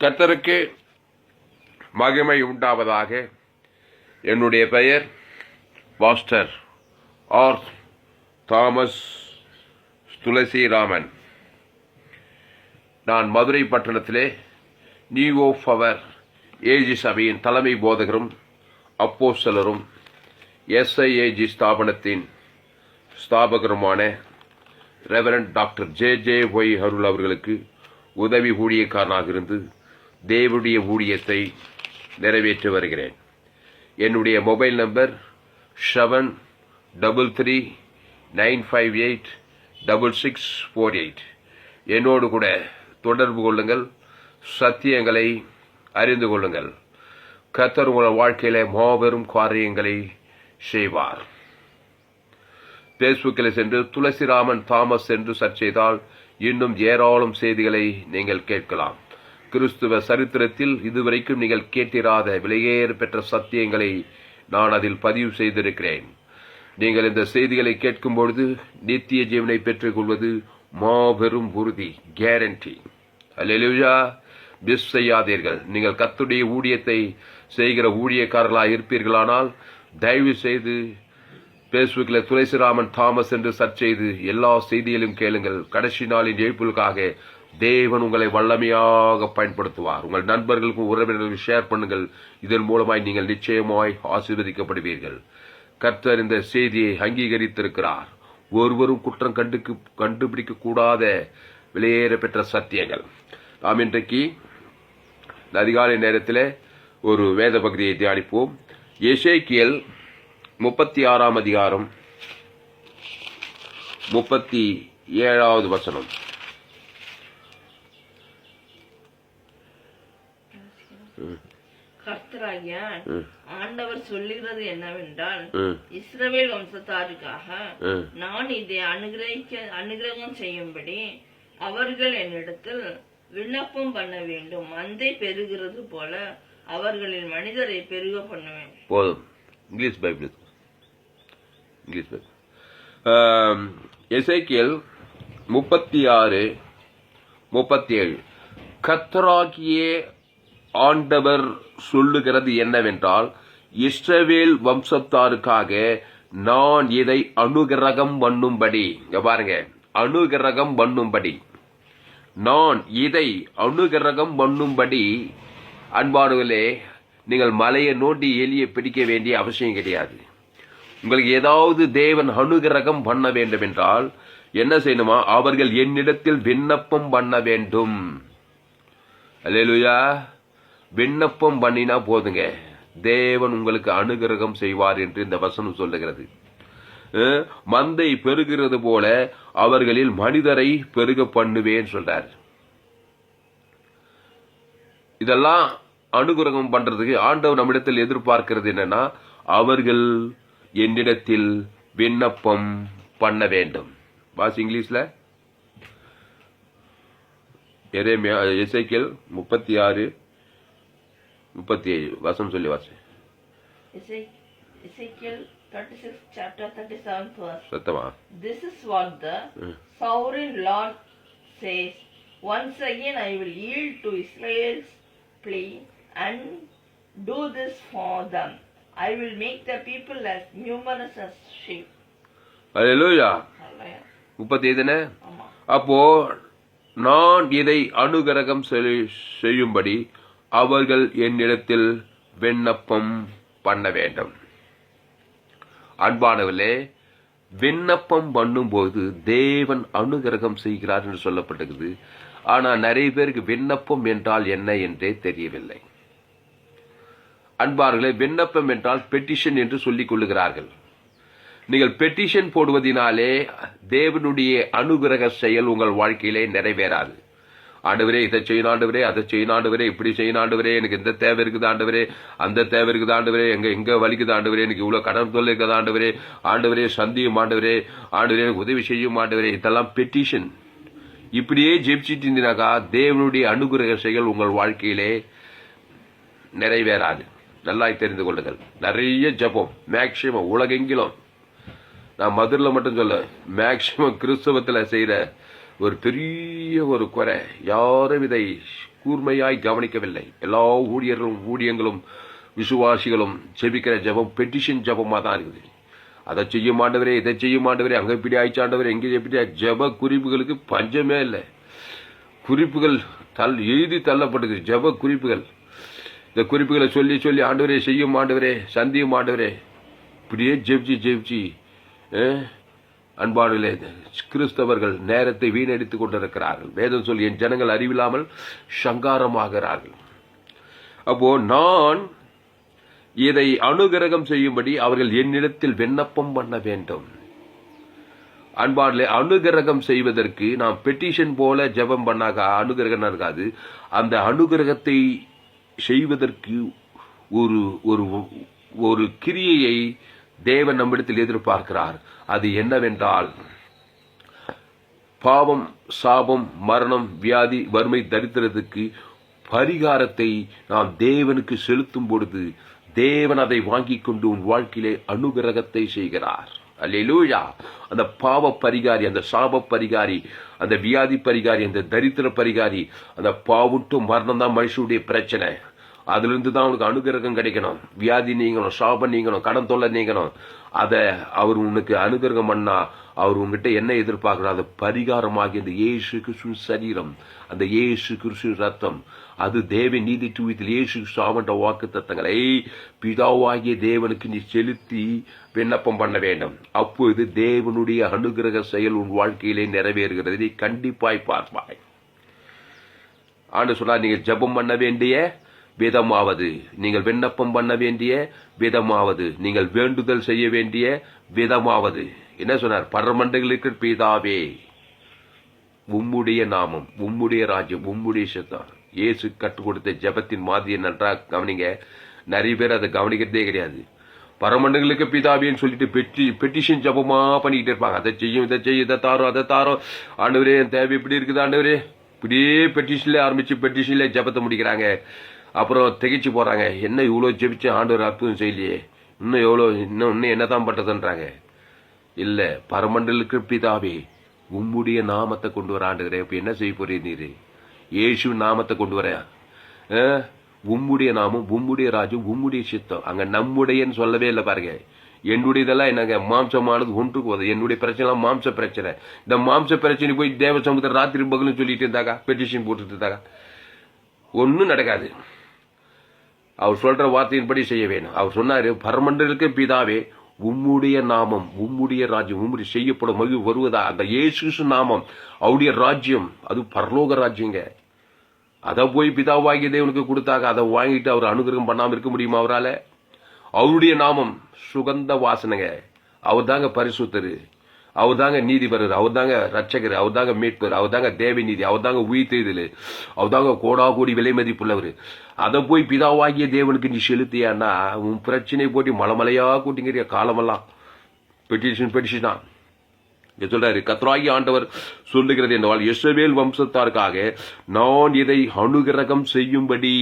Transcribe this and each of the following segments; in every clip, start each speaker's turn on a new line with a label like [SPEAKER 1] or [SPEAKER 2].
[SPEAKER 1] கர்த்தருக்கு மகிமை உண்டாவதாக. என்னுடைய பெயர் பாஸ்டர் ஆர் தாமஸ் துளசிராமன். நான் மதுரை பட்டணத்திலே நியூ ஆஃப் அவர் ஏஜி சபையின் தலைமை போதகரும் அப்போஸ்தலரும் SIAG ஸ்தாபனத்தின் ஸ்தாபகருமான ரெவரண்ட் டாக்டர் JJ.Y. அருள் அவர்களுக்கு உதவி ஊழியக்காரனாக இருந்து தேவனுடைய ஊழியத்தை நிறைவேற்றி வருகிறேன். என்னுடைய மொபைல் நம்பர் 7339586648. என்னோடு கூட தொடர்பு கொள்ளுங்கள், சத்தியங்களை அறிந்து கொள்ளுங்கள். கர்த்தர் உங்கள் வாழ்க்கையில மாபெரும் காரியங்களை செய்வார். பேஸ்புக்கில் சென்று துளசிராமன் தாமஸ் என்று சர்ச் செய்தால் இன்னும் ஏராளம் செய்திகளை நீங்கள் கேட்கலாம். கிறிஸ்துவ சரித்திரத்தில் இதுவரைக்கும் நீங்கள் கேட்டிராத விலையேற பெற்ற சத்தியங்களை நான் அதில் பதிவு செய்திருக்கிறேன். நீங்கள் இந்த செய்திகளை கேட்கும் பொழுது நித்திய ஜீவனை பெற்றுக் கொள்வது மாபெரும் உறுதி, கேரண்டி. அல்லேலூயா. மிஸ் செய்யாதீர்கள். நீங்கள் கர்த்தருடைய ஊழியத்தை செய்கிற ஊழியக்காரர்களாக இருப்பீர்களானால் தயவு செய்து பேஸ்புக்கில் துளசிராமன் தாமஸ் என்று சர்ச் செய்து எல்லா செய்தியிலும் கேளுங்கள். கடைசி நாளின் எழுப்புகளுக்காக தேவன் உங்களை வல்லமையாக பயன்படுத்துவார். உங்கள் நண்பர்களுக்கும் உறவினர்களுக்கும் ஷேர் பண்ணுங்கள். இதன் மூலமாய் நீங்கள் நிச்சயமாய் ஆசீர்வதிக்கப்படுவீர்கள். கர்த்தர் இந்த செய்தியை அங்கீகரித்திருக்கிறார். ஒருவரும் குற்றம் கண்டுபிடிக்க கூடாத விலையேற பெற்ற சத்தியங்கள். நாம் இன்றைக்கு அதிகாலை நேரத்தில் ஒரு வேத பகுதியை தியானிப்போம். எசேக்கியேல் 36 அதிகாரம் 37வது வசனம்.
[SPEAKER 2] கர்த்தராகிய ஆண்டவர் சொல்லுகிறது என்னவென்றால், இஸ்ரவேல் வம்சத்தாருக்காக நான் இதை அனுகிரகம் செய்யும்படி அவர்கள் என்னிடத்தில் விண்ணப்பம் பண்ண வேண்டும். மந்தை பெருகிறது போல அவர்களின் மனிதரை பெருக பண்ணுவேன். போதும். English Bible. எசேக்கியேல் 36:37. கர்த்தராகிய ஆண்டவர் சொல்லுகிறது என்னவென்றால், இஸ்ரவேல் வம்சத்தாருக்காக நான் இதை அனுகிரகம் பண்ணும்படி. பாருங்க, அனுகிரகம் பண்ணும்படி, நான் இதை அனுகிரகம் பண்ணும்படி. அன்பானவர்களே, நீங்கள் மலையை நோண்டி எலியை பிடிக்க வேண்டிய அவசியம் கிடையாது. உங்களுக்கு ஏதாவது தேவன் அனுகிரகம் பண்ண வேண்டும் என்றால் என்ன செய்யணுமா? அவர்கள் என்னிடத்தில் விண்ணப்பம் பண்ண வேண்டும். அல்லேலூயா. விண்ணப்பம் பண்ணினா போதுங்க, தேவன் உங்களுக்கு அனுகிரகம் செய்வார் என்று இந்த வசனம் சொல்லுகிறது. மந்தை பெருகிறது போல அவர்களில் மனிதரை பெருக பண்ணுவேன் சொல்றார். இதெல்லாம் அனுகிரகம் பண்றதுக்கு ஆண்டவர் நம்மிடத்தில் எதிர்பார்க்கிறது என்னன்னா, அவர்கள் என்னிடத்தில் விண்ணப்பம் பண்ண வேண்டும். வாசி இங்கிலீஷ்ல. எசேக்கியேல் 36:37 வசனம் சொல்லி வாசி. Ezekiel 36 chapter 37th verse.
[SPEAKER 1] சத்தமா.
[SPEAKER 2] This is what the sovereign Lord says. Once again I will yield to Israel's plea and do this for them. I will make the people as numerous as sheep.
[SPEAKER 1] அல்லேலூயா. 37. அப்போ நான் இதை அனுகிரகம் செய்யும்படி அவர்கள் என்னிடத்தில் விண்ணப்பம் பண்ண வேண்டும். அன்பானவர்களே, விண்ணப்பம் பண்ணும்போது தேவன் அனுகிரகம் செய்கிறார் என்று சொல்லப்பட்டிருக்குது. ஆனால் நிறைய பேருக்கு விண்ணப்பம் என்றால் என்ன என்றே தெரியவில்லை. அன்பார்களே, விண்ணப்பம் என்றால் பெட்டிஷன் என்று சொல்லிக் கொள்ளுகிறார்கள். நீங்கள் பெட்டிஷன் போடுவதினாலே தேவனுடைய அனுகிரக செயல் உங்கள் வாழ்க்கையிலே நிறைவேறாது. ஆண்டவரே, இதை செய்யணும் ஆண்டவரே, அதை செய்யணும் ஆண்டவரே, இப்படி செய்யணும் ஆண்டவரே, எனக்கு இந்த தேவை இருக்குது ஆண்டவரே, அந்த தேவை இருக்குது ஆண்டவரே, எங்க வலிக்குது ஆண்டவரே, எனக்கு இவ்வளவு கடன் தொல்லை இருக்குது ஆண்டவரே, ஆண்டவரே சந்தியும் ஆண்டவரே, ஆண்டவரே எனக்கு உதவி செய்யும் ஆண்டவரே. இதெல்லாம் பெட்டிஷன். இப்படியே ஜெபிச்சிட்டு இருந்தீனாக்கா தேவனுடைய அனுகிரக செயல் உங்கள் வாழ்க்கையிலே நிறைவேறாது. நல்லா தெரிந்து கொள்ளுங்கள். நிறைய ஜெபம், மேக்சிமம் உலகெங்கிலும், நான் மதுரில் மட்டும் சொல்ல, மேக்சிமம் கிறிஸ்தவத்தில் செய்கிற ஒரு பெரிய ஒரு குறை, யாரும் இதை கூர்மையாய் கவனிக்கவில்லை. எல்லா ஊழியங்களும் விசுவாசிகளும் ஜெபிக்கிற ஜெபம் பெட்டிஷன் ஜெபமா தான் இருக்குது. அதை செய்ய மாட்டவரே, இதை செய்ய மாட்டவரே, அங்கே இப்படி ஆயிச்சாண்டவரே, எங்கே எப்படி ஜெப குறிப்புகளுக்கு பஞ்சமே இல்லை. குறிப்புகள் எழுதி தள்ளப்பட்டது. ஜெப குறிப்புகள், இந்த குறிப்புகளை சொல்லி சொல்லி ஆண்டவரே செய்யும் ஆண்டவரே, சந்தியும் ஆண்டவரே, இப்படியே ஜெபிச்சு அன்பானவர்களே, கிறிஸ்தவர்கள் நேரத்தை வீணடித்துக் கொண்டிருக்கிறார்கள். வேதம் சொல்லி என் ஜனங்கள் அறிவில்லாமல் சங்காரமாகிறார்கள். அப்போ நான் இதை அனுகிரகம் செய்யும்படி அவர்கள் என்னிடத்தில் விண்ணப்பம் பண்ண வேண்டும். அன்பானவர்களே, அனுகிரகம் செய்வதற்கு நாம் பெட்டிஷன் போல ஜெபம் பண்ணாக அனுகிரகம் இருக்காது. அந்த அனுகிரகத்தை செய்வதற்கு ஒரு ஒரு ஒரு கிரியையை தேவன் நம்மிடத்தில் எதிர்பார்க்கிறார். அது என்னவென்றால், பாவம், சாபம், மரணம், வியாதி, வறுமை, தரித்திரத்துக்கு பரிகாரத்தை நாம் தேவனுக்கு செலுத்தும் பொழுது தேவன் அதை வாங்கிக் கொண்டு உன் வாழ்க்கையிலே அனுகிரகத்தை செய்கிறார். அல்லேலூயா. அந்த பாவ பரிகாரி, அந்த சாப பரிகாரி, அந்த வியாதி பரிகாரி, அந்த தரித்திர பரிகாரி, அந்த பாவுட்டும் மரணம் தான் மனுஷனுடைய பிரச்சனை. அதிலிருந்து தான் உனக்கு அனுகிரகம் கிடைக்கணும். வியாதி நீங்கணும், சாபம் நீங்கணும், கடன் தொல்லை நீங்கணும். அதை அவர் உனக்கு அனுகிரகம் பண்ணா அவர் உங்ககிட்ட என்ன எதிர்பார்க்கிறார்? அது பரிகாரமாகி அந்த இயேசு கிறிஸ்து சரீரம், அந்த இயேசு கிறிஸ்து ரத்தம், அது தேவ நீதி தூயத்தில் இயேசு சாமண்ட வாக்கு தத்தங்களை பிதாவாகிய தேவனுக்கு நீ செலுத்தி விண்ணப்பம் பண்ண வேண்டும். அப்பொழுது தேவனுடைய அனுகிரக செயல் உன் வாழ்க்கையிலே நிறைவேறுகிறது. நீ கண்டிப்பாய் பார்ப்பாய். ஆண்டு சொன்னார், நீங்கள் ஜெபம் பண்ண வேண்டிய விதமாவது, நீங்கள் விண்ணப்பம் பண்ண வேண்டிய விதமாவது, நீங்கள் வேண்டுதல் செய்ய வேண்டிய விதமாவது. என்ன சொன்னார்? பரமண்டங்களுக்கு பிதாவே, உம்முடைய நாமம், உம்முடைய ராஜ்யம், உம்முடைய சித்தம். இயேசு கற்றுக் கொடுத்த ஜெபத்தின் மாதிரி நன்றாக கவனிங்க. நிறைய பேர் அதை கவனிக்கிறதே கிடையாது. பரமண்டங்களுக்கு பிதாவேன்னு சொல்லிட்டு பெட்டிஷன் ஜெபமா பண்ணிக்கிட்டு இருப்பாங்க. அதை செய்யும், இதை செய்யும், இதை தாரோம், அதை தாரோம். ஆண்டவரே என் தேவை இப்படி இருக்குது ஆண்டவரே, இப்படியே பெட்டிஷன்ல ஆரம்பிச்சு பெட்டிஷன்ல ஜெபத்தை முடிக்கிறாங்க. அப்புறம் திகைச்சு போறாங்க. என்ன இவ்வளோ ஜெபிச்சு ஆண்டவர் அற்புதம் செய்யலையே, இன்னும் எவ்வளோ, இன்னும் என்னதான் பண்றதுன்றாங்க. இல்ல, பரமண்டலுக்கு பிதாவே உம்முடைய நாமத்தை கொண்டு வர ஆண்டுகிறேன். இப்ப என்ன செய்ய போறீங்க? நீரு இயேசு நாமத்தை கொண்டு வர, உம்முடைய நாமம், உம்முடைய ராஜ்யம், உம்முடைய சித்தம். அங்க நம்முடையன்னு சொல்லவே இல்லை பாருங்க. என்னுடையதெல்லாம் என்னங்க மாம்சமானது ஒன்றுக்கு போகுது. என்னுடைய பிரச்சனை மாம்ச பிரச்சனை. இந்த மாம்ச பிரச்சனை போய் தேவ சமூகத்தை ராத்திரி பகலும் சொல்லிட்டு இருந்தாக்கா, பெட்டிஷன் போட்டுட்டு இருந்தாக்கா, ஒன்னும் நடக்காது. அவர் சொல்ற வார்த்தையின்படி செய்ய வேணும். அவர் சொன்னாரு, பரமண்டலுக்கு பிதாவே உம்முடைய நாமம், உம்முடைய ராஜ்யம், உம்முடைய செய்யப்படும் மகிழ்வு வருவதா. அந்த இயேசு நாமம், அவருடைய ராஜ்யம், அது பரலோக ராஜ்யங்க. அதை போய் பிதாவாகிய தேவனுக்கு கொடுத்தாங்க. அதை வாங்கிட்டு அவர் அனுகிரகம் பண்ணாம இருக்க முடியுமா அவரால? அவருடைய நாமம் சுகந்த வாசனைங்க. அவர் தாங்க பரிசுத்தரு, அவர் தாங்க நீதிபரர், அவர் தாங்க ரட்சகர், அவர் தாங்க மீட்பர், அவர் தாங்க தேவ நீதி, அவர் தாங்க உயிர்த்தெழுதல், அவர் தாங்க கோடா கோடி விலை மதிப்புள்ளவர். அதை போய் பிதாவாகிய தேவனுக்கு நீ செலுத்தியான்னா உன் பிரச்சனை போட்டு மலைமலையா கூட்டிங்கிற காலமெல்லாம் பெட்டிஷன் தான். சொல்றாரு, கர்த்தராகிய ஆண்டவர் சொல்லுகிறது என்றால், இஸ்ரவேல் வம்சத்தாருக்காக நான் இதை அனுகிரகம் செய்யும்படி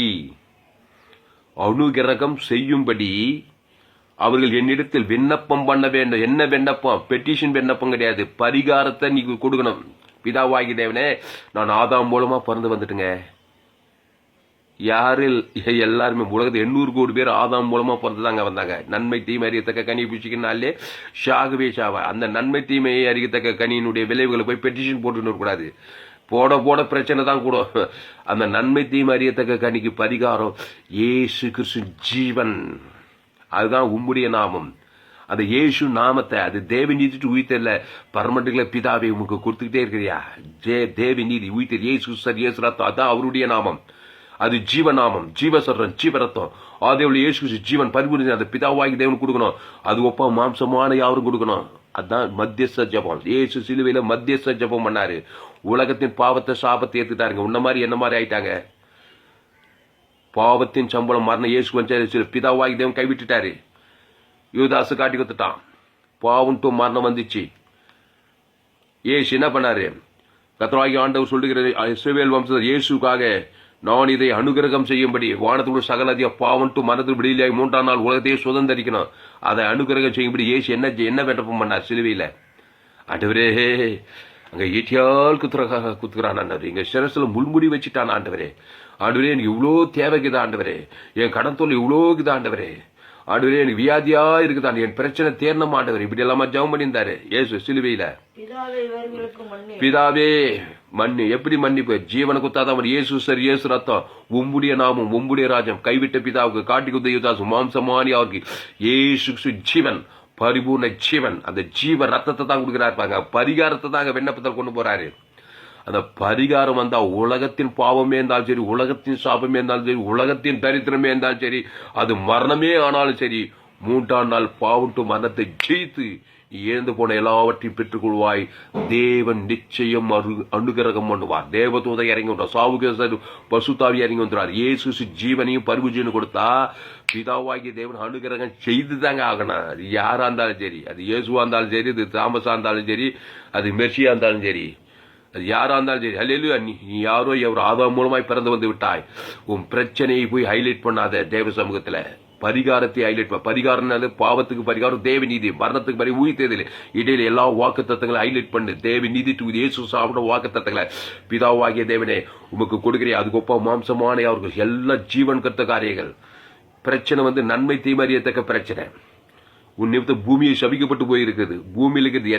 [SPEAKER 1] அவர்கள் என்னிடத்தில் விண்ணப்பம் பண்ண வேண்டும். என்ன விண்ணப்பம்? பெட்டிஷன் விண்ணப்பம் கிடையாது, பரிகாரத்தை நீ கொடுக்கணும். பிதாவாகி தேவனே, நான் ஆதாம் மூலமா பிறந்து வந்துட்டுங்க. யாரில் எல்லாருமே உலகத்தில் 800 கோடி பேர் ஆதாம் மூலமா பிறந்துதாங்க வந்தாங்க. நன்மை தீமை அறியத்தக்க கனி பிடிச்சிக்கினாலே ஷாகவே ஷாவா. அந்த நன்மை தீமையை அறியத்தக்க கனியினுடைய விளைவுகளை போய் பெட்டிஷன் போட்டுன்னு கூடாது. போட பிரச்சனை தான் கூட. அந்த நன்மை தீமை அறியத்தக்க கனிக்கு பரிகாரம் இயேசு கிறிஸ்து ஜீவன், அதுதான் உம்முடைய நாமம். அந்த இயேசு நாமத்தை, அது தேவ நீதி உயிர்த்தல்ல, பரமண்டல பிதாவை உங்களுக்கு கொடுத்துக்கிட்டே இருக்கிறியா? தேவ நீதி உயிர்த்தல் இயேசு சர் இயேசு ரத்தம், அதான் அவருடைய நாமம். அது ஜீவநாமம், ஜீவசரம், ஜீவரத்தம். அதேபோல இயேசு ஜீவன் பரிபூர்ண அந்த பிதாவாகி தேவன் கொடுக்கணும். அது ஒப்பா மாம்சமான யாரும் கொடுக்கணும். அதுதான் மத்தியஸ்த ஜபம். இயேசு சிலுவையில மத்தியஸ்த ஜபம் பண்ணாரு. உலகத்தின் பாவத்தை சாபத்தை ஏத்துட்டாருங்க. உன்ன மாதிரி என்ன மாதிரி ஆயிட்டாங்க. பாவத்தின் சம்பளம் மரணம். இயேசு வந்து பிதாவாகி தேவன் கைவிட்டுட்டாரு. யூதாசு காட்டி கொடுத்துட்டான். பாவம் டு மரணம் வந்துச்சு. இயேசு என்ன பண்ணாரு? கர்த்தராகிய ஆண்டவர் சொல்லுகிறது, இஸ்ரவேல் வம்ச இயேசுக்காக நான் இதை அனுகிரகம் செய்யும்படி வானத்தோடு சகல அதிக பாவம் டு மரணத்தில் விடுதலையாகி 3ஆம் நாள் உலகத்தையே சுதந்திரிக்கணும். அதை அனுகிரகம் செய்யும்படி இயேசு என்ன விண்ணப்பம் பண்ணார் சிலுவையில? ஆண்டவரே, அங்க ஈட்டியால் குத்துக்கிறான் ஆண்டவர். எங்க சிரசுல முள்முடி வச்சுட்டான் ஆண்டவரே. ஆண்டவரே எனக்கு இவ்வளோ தேவைக்குது ஆண்டவரே. என் கடன் தொல்லை இவ்வளோக்குது ஆண்டவரே. ஆண்டவரே எனக்கு வியாதியா இருக்குதான், என் பிரச்சனை தேர்னம் ஆண்டவர். இப்படி எல்லாமா ஜெபம் பண்ணியிருந்தாரு இயேசு சிலுவையில. பிதாவே மன்னி. எப்படி மன்னிப்பு? ஜீவனை குத்தாதான் இயேசு சார், இயேசு ரத்தம், உம்முடைய நாமம், உம்முடைய ராஜ்யம், கைவிட்ட பிதாவுக்கு காட்டி குத்த யுதாசு மாம்சமானி அவருக்கு இயேசு ஜீவன், பரிபூர்ண ஜீவன். அந்த ஜீவ ரத்தத்தை தான் கொடுக்கிறாரு. பரிகாரத்தை தான் அங்க விண்ணப்பத்தில் கொண்டு போறாரு. அந்த பரிகாரம் வந்தா உலகத்தின் பாவமே இருந்தாலும் சரி, உலகத்தின் சாபமே இருந்தாலும் சரி, உலகத்தின் தரித்திரமே இருந்தாலும் சரி, அது மரணமே ஆனாலும் சரி, 3ஆம் நாள் பாவட்டு மரணத்தை ஜெயித்து இழந்து போன எல்லாவற்றையும் பெற்றுக்கொள்வாய். தேவன் நிச்சயம் அனுகிரகம் பண்ணுவார். தேவதூதை இறங்கி வந்தார், சாவுக்கு பசுத்தாவி இறங்கி வந்துறார். இயேசு ஜீவனையும் பரிபூஜனையும் கொடுத்தா பிதாவாகிய தேவன் அனுகிரகம் செய்து தாங்க ஆகணும். அது யாரா இருந்தாலும் சரி, அது இயேசுவா இருந்தாலும் சரி, அது தாமஸா இருந்தாலும் சரி, அது மெர்சியா இருந்தாலும் சரி, அது யாரா இருந்தாலும் சரி. அல்லேலூயா. நீ யாரோ எவர் ஆதாம் மூலமாய் பிறந்து வந்து விட்டாய். உன் பிரச்சனையை போய் ஹைலைட் பண்ணாத. தேவ சமூகத்துல பரிகாரத்தை ஹைலைட் பண்ண. பரிகாரம் பாவத்துக்கு பரிகாரம் தேவ நீதி, மரணத்துக்கு பரி ஊழியத்தில் இடையில எல்லா வாக்கு தத்தங்களை ஹைலைட் பண்ணு. தேவ நீதி இயேசு சாப்பிட வாக்கு தத்தங்களை பிதாவாகிய தேவனே உமக்கு கொடுக்கிறேன். அதுக்கு ஒப்ப மாம்சமான அவர்கள் எல்லா ஜீவன் கத்த காரியங்கள். பிரச்சனை நன்மை தீமறியத்தக்க பிரச்சனை. உன் நிமித்தம் பூமியை சபிக்கப்பட்டு போயிருக்குது. பூமியில் இருக்கிறது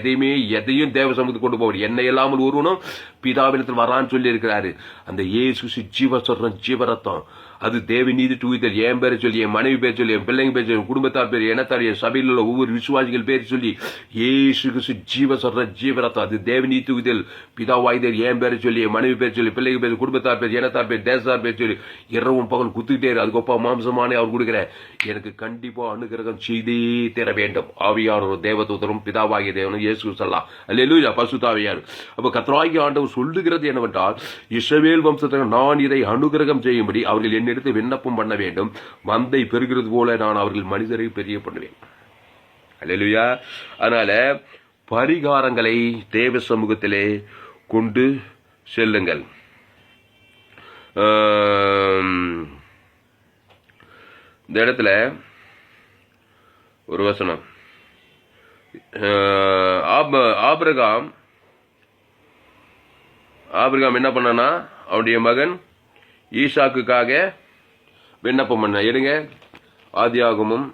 [SPEAKER 1] எதையும் தேவ சமூகத்துக்கு கொண்டு போவார். என்னை இல்லாமல் ஒருவனும் பிதாவினத்தில் வரான்னு சொல்லி இருக்கிறாரு. அந்த இயேசு ஜீவ சொல்றோம், ஜீவரத்தம். அது தேவ நீதி தூய்தல். என் பேரை சொல்லி, என் மனைவி பேர் சொல்லி, என் பிள்ளைங்க பேர் சொல்லி, குடும்பத்தார் பேர், இனத்தார், என் சபையில் உள்ள ஒவ்வொரு விசுவாசிகள் பேர் சொல்லி, இயேசு ஜீவ சொல்ற ஜீவரத்தம். அது தேவ நீதி தூய்தல். பிதாவாய்தல் என் பேரை சொல்லி, என் மனைவி பேர் சொல்லி, பிள்ளைங்க பேர், குடும்பத்தார் பேர், இனத்தார் பேர், தேசத்தார் பேர் சொல்லி இரவும் பகல் குத்துக்கிட்டே இரு. அதுக்கொப்பா மாம்சமானே அவர் கொடுக்கிறேன். எனக்கு கண்டிப்பா அனுகிரகம் செய்தே தர வேண்டும். ஆவியானவர் தேவதூதரும் பிதாவாகிய தேவனும் இயேசு சொல்லலாம். அல்லேலூயா. பசுத்தாவியார். அப்ப கர்த்தராகிய ஆண்டவர் சொல்லுகிறது என்னவென்றால், இஸ்ரவேல் வம்சத்தினர் நான் இதை அனுகிரகம் செய்யும்படி அவர்கள் என்னிடத்தில் விண்ணப்பம் பண்ண வேண்டும். மந்தை பெறுகிறது போல நான் அவர்கள் மனிதரை பெரிய பண்ணுவேன். அல்லேலூயா. அதனால பரிகாரங்களை தேவ சமூகத்திலே கொண்டு செல்லுங்கள். இந்த இடத்துல ஒரு வசனம். ஆபிரகாம் என்ன பண்ணானா, அவனுடைய மகன் ஈசாக்குக்காக விண்ணப்பம் பண்ண. எடுங்க ஆதியாகமம்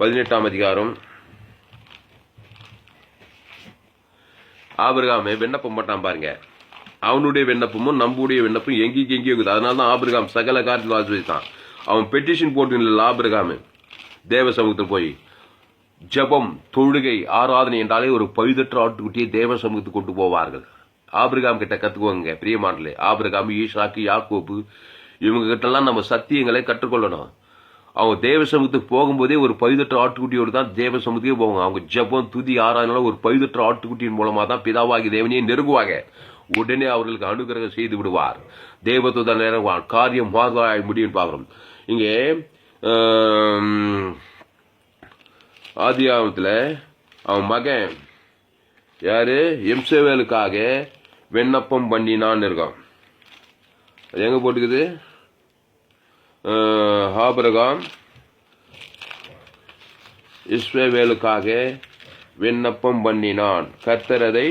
[SPEAKER 1] 18ஆம் அதிகாரம். ஆபிரகாம் விண்ணப்பம் பண்ணான் பாருங்க. அவனுடைய விண்ணப்பமும் நம்முடைய விண்ணப்பம் எங்கேயும் இருக்குது. அதனால தான் ஆபிரகாம் சகல காரியத்தில் ஆசிர்வதித்தான். அவன் பெட்டிஷன் போட்டு ஆபிரகாம் தேவ சமூகத்தில் போய் ஜபம், தொழுகை, ஆராதனை என்றாலே ஒரு பழுதற்ற ஆட்டுக்குட்டியை தேவ சமூகத்துக்கு கொண்டு போவார்கள். ஆபிரகாம் கிட்ட கத்துக்குவாங்க பிரியமானே. ஆபிரகாம், ஈசாக்கு, யாக்கோபு இவங்க கிட்டலாம் நம்ம சத்தியங்களை கற்றுக்கொள்ளணும். அவங்க தேவ சமூகத்துக்கு போகும்போதே ஒரு பழுதற்ற ஆட்டுக்குட்டியோடு தான் தேவ சமூகத்துக்கே போவாங்க. அவங்க ஜபம், துதி, ஆராதனை ஒரு பழுதற்ற ஆட்டுக்குட்டியின் மூலமா தான் பிதாவாகி தேவனையே நெருங்குவாங்க. உடனே அவர்களுக்கு அனுகிரகம் செய்து விடுவார். தேவதூதன் நெருங்குவார். காரியம் மாறுதலாய் முடியும் பார்க்கிறோம். இங்கே ஆதியாகமத்தில் அவன் மகன் யாரு, எம்சவேலுக்காக விண்ணப்பம் பண்ணினான்னு இருக்கான். அது எங்க போட்டுக்குது? ஆபிரகாம் இஸ்ரவேலுக்காக விண்ணப்பம் பண்ணினான். கர்த்தர் அதை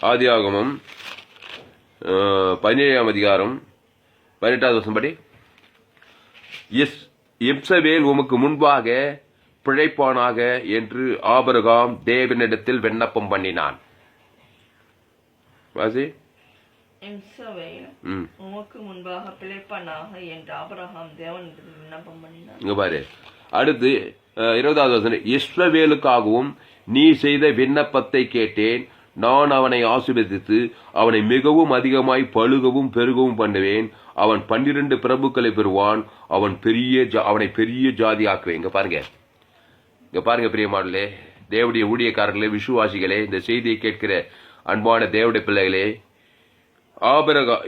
[SPEAKER 1] ஆதியாகமம் 17ஆம் அதிகாரம் 18வது வசனம் படி, இஸ்ரவேல் உமக்கு முன்பாக பிழைப்பானாக என்று ஆபிரகாம் தேவனிடத்தில் விண்ணப்பம் பண்ணினான். வாசி.
[SPEAKER 2] உமக்கு முன்பாக பிழைப்பானாக என்று ஆபிரகாம் தேவனிடத்தில் விண்ணப்பம் பண்ணினான்.
[SPEAKER 1] இங்க பாரு. அடுத்து 20வது வசனம், இஸ்ரவேலுக்காகவும் நீ செய்த விண்ணப்பத்தை கேட்டேன். நான் அவனை ஆசீர்வதித்து அவனை மிகவும் அதிகமாய் பழுகவும் பெருகவும் பண்ணுவேன். அவன் 12 பிரபுக்களை பெறுவான். அவனை பெரிய ஜாதி ஆக்குவேன். இங்க பாருங்க பிரியமானே, தேவனுடைய ஊழியக்காரர்களே, விசுவாசிகளே, இந்த செய்தியை கேட்கிற அன்பான தேவனுடைய பிள்ளைகளே, ஆபிரகாம்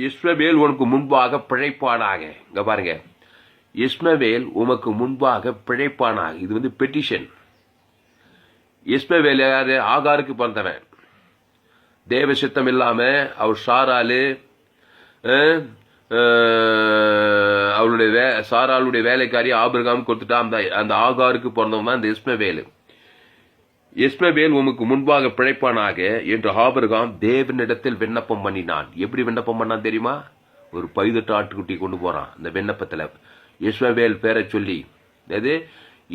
[SPEAKER 1] இஸ்ரவேல் உனக்கு முன்பாக பிழைப்பானாக. இங்க பாருங்க, இஸ்ரவேல் உமக்கு முன்பாக பிழைப்பானாக. இது பெட்டிஷன். இஸ்மவேல் யாரு? ஆகாருக்கு பிறந்தவன். தேவ சித்தம் இல்லாம அவர் சாராளு அவளுடைய சாராளுடைய வேலைக்காரி ஆபிரகாம் கொடுத்துட்டா. அந்த ஆகாருக்கு பிறந்தவன் தான் இந்த இஸ்மவேல். இஸ்மவேல் உமக்கு முன்பாக பிழைப்பானாக என்று ஆபிரகாம் தேவனிடத்தில் விண்ணப்பம் பண்ணினான். எப்படி விண்ணப்பம் பண்ணான் தெரியுமா? ஒரு 18 ஆட்டுக்குட்டி கொண்டு போறான். அந்த விண்ணப்பத்துல இஸ்மவேல் பேரை சொல்லி, அது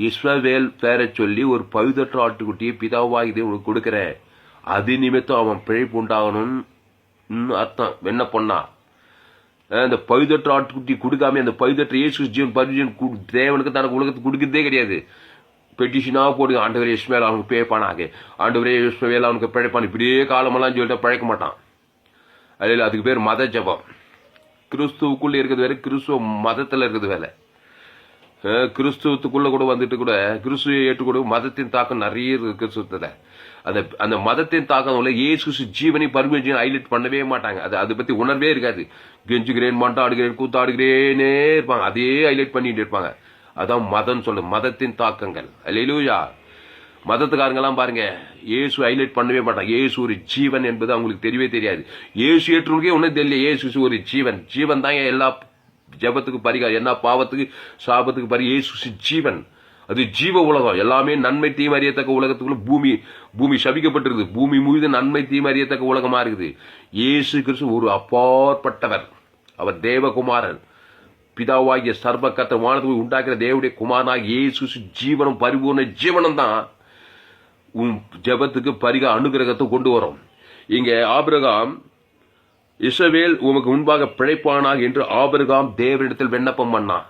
[SPEAKER 1] இஸ்மவேல் பேரை சொல்லி ஒரு 18 ஆட்டுக்குட்டியை பிதாவாகி தேவனுக்கு கொடுக்கிறேன், அது நிமித்தம் அவன் பிழைப்பு உண்டாகணும்னு அர்த்தம். விண்ணப்பம்னா அந்த 18 ஆட்டுக்குட்டி கொடுக்காம அந்த 18 இயேசு ஜீவன் பரிஜீவன் தேவனுக்கு தனக்கு உலகத்துக்கு கொடுக்கிறதே கிடையாது. பெட்டிஷனாக போடுங்க, ஆண்டவரே இஸ்மவேல் அவனுக்கு பிழைப்பானாக, ஆண்டவரே இஸ்மவேல் அவனுக்கு பிழைப்பான், இப்படியே காலமெல்லாம் சொல்லிட்டு பிழைக்க மாட்டான். அதில் அதுக்கு பேர் மத ஜபம். கிறிஸ்துவுக்குள்ள இருக்கிறது வேற, கிறிஸ்துவ மதத்தில் இருக்கிறது வேலை. கிறிஸ்துவத்துக்குள்ள கூட வந்துட்டு கூட கிறிஸ்துவை ஏற்றுக்கூட மதத்தின் தாக்கம் நிறைய இருக்கு கிறிஸ்துவத்துல. அந்த மதத்தின் தாக்கம் இயேசு ஜீவனை பரிமேஜன் ஹைலைட் பண்ணவே மாட்டாங்க. அதை பத்தி உணர்வே இருக்காது. கெஞ்சுகிறேன், மாட்டாடுகிறேன், கூத்தாடுகிறேனே இருப்பாங்க, அதே ஹைலைட் பண்ணிட்டு இருப்பாங்க. அதான் மதம் சொல்லு, மதத்தின் தாக்கங்கள். அல்லேலூயா. மதத்துக்காரங்கெல்லாம் பாருங்க, இயேசு ஹைலைட் பண்ணவே மாட்டாங்க. இயேசு ஒரு ஜீவன் என்பது அவங்களுக்கு தெரியவே தெரியாது. இயேசு ஏற்றுக்கே ஒன்றும் தெரியல. இயேசு ஒரு ஜீவன். ஜீவன் தான் எல்லா ஜபத்துக்கு பரிகாரம், என்ன பாவத்துக்கு சாபத்துக்கு இயேசு ஜீவன். அது ஜீவ உலகம். எல்லாமே நன்மை தீமை அறியத்தக்க உலகத்துக்குள்ள பூமி சபிக்கப்பட்டிருக்குது. பூமி மீது நன்மை தீமை அறியத்தக்க உலகமா இருக்குது. இயேசு கிறிஸ்து ஒரு அப்பாற்பட்டவர். அவர் தேவகுமாரன். பிதாவாகிய சர்வகர்த்த வானத்துக்கு உண்டாக்குற தேவனுடைய குமாரனாக இயேசு ஜீவனம் பரிபூர்ண ஜீவனம் தான் உன் ஜபத்துக்கு அனுகிரகத்தை கொண்டு வரும். இங்க ஆபிரகாம் இஸ்ரவேல் உமக்கு முன்பாக பிழைப்பானாக என்று ஆபிரகாம் தேவனிடத்தில் விண்ணப்பம் பண்ணான்.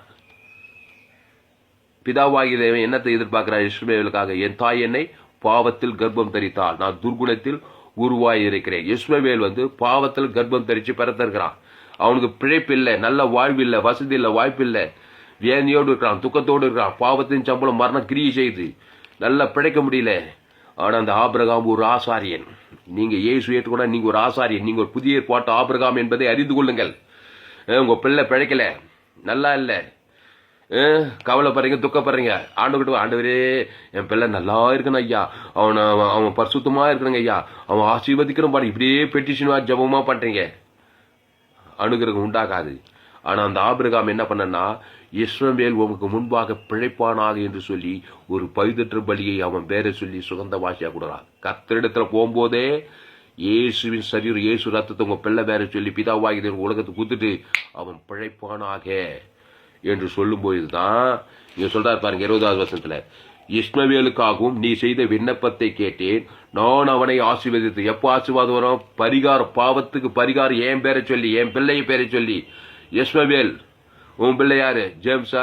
[SPEAKER 1] பிதாவாகிய தேவன் என்னத்தை எதிர்பார்க்கிறார் இஸ்ரவேலுக்காக? என் தாய் என்னை பாவத்தில் கர்ப்பம் தரித்தாள், நான் துர்குணத்தில் உருவாகி இருக்கிறேன். இஸ்ரவேல் பாவத்தில் கர்ப்பம் தரிச்சு பிறந்திருக்கிறான். அவனுக்கு பிழைப்பு இல்லை, நல்ல வாழ்வு இல்லை, வசதி இல்லை, வாய்ப்பு இல்லை, வேதனையோடு இருக்கிறான், துக்கத்தோடு இருக்கிறான். பாவத்தின் சம்பளம் மரணம் கிரியை செய்து நல்லா பிழைக்க முடியல. ஆனா அந்த ஆபிரகாம் ஒரு ஆசாரியன். நீங்க இயேசு ஏற்றுக்கூட நீங்க ஒரு ஆசாரியன், நீங்க ஒரு புதிய ஏற்பாட்டு ஆபிரகாம் என்பதை அறிந்து கொள்ளுங்கள். உங்க பிள்ளை பிழைக்கல, நல்லா இல்லை, கவலைப்படுறீங்க, துக்கப்படுறீங்க. ஆண்டவரே என் பிள்ளை நல்லா இருக்கணும் ஐயா, அவன் பரிசுத்தமா இருக்கணுங்க ஐயா, அவன் ஆசீர்வதிக்கணும் பாரு, இப்படியே பெட்டிஷனா ஜபமா பண்றீங்க, அனுகிரகம் உண்டாகாது. ஆனா அந்த ஆபிரகாம் என்ன பண்ணனா, இஸ்ரவேல் உமக்கு முன்பாக பிழைப்பானாக என்று சொல்லி ஒரு 18 பலியை அவன் பேரை சொல்லி சுகந்த வாசியா கொடுறான். கர்த்தரிடத்துல போகும்போதே இயேசுவின் சரீரம், இயேசு ரத்தத்தை உங்க பிள்ளை பேரை சொல்லி பிதாவாகி உலகத்துக்கு கொடுத்துட்டு அவன் பிழைப்பானாக என்று சொல்லும் போதுதான் இங்க சொல்றாரு பாருங்க 20வது வசனத்துல, இஸ்மவேலுக்காகவும் நீ செய்த விண்ணப்பத்தை கேட்டேன், நான் அவனை ஆசீர்வதித்து. எப்போ ஆசீர்வாதம் வரும்? பரிகாரம், பாவத்துக்கு பரிகாரம் என் பேரை சொல்லி, என் பிள்ளைய பேரை சொல்லி. இஸ்மவேல் உன் பிள்ளை யாரு? ஜேம்ஸா,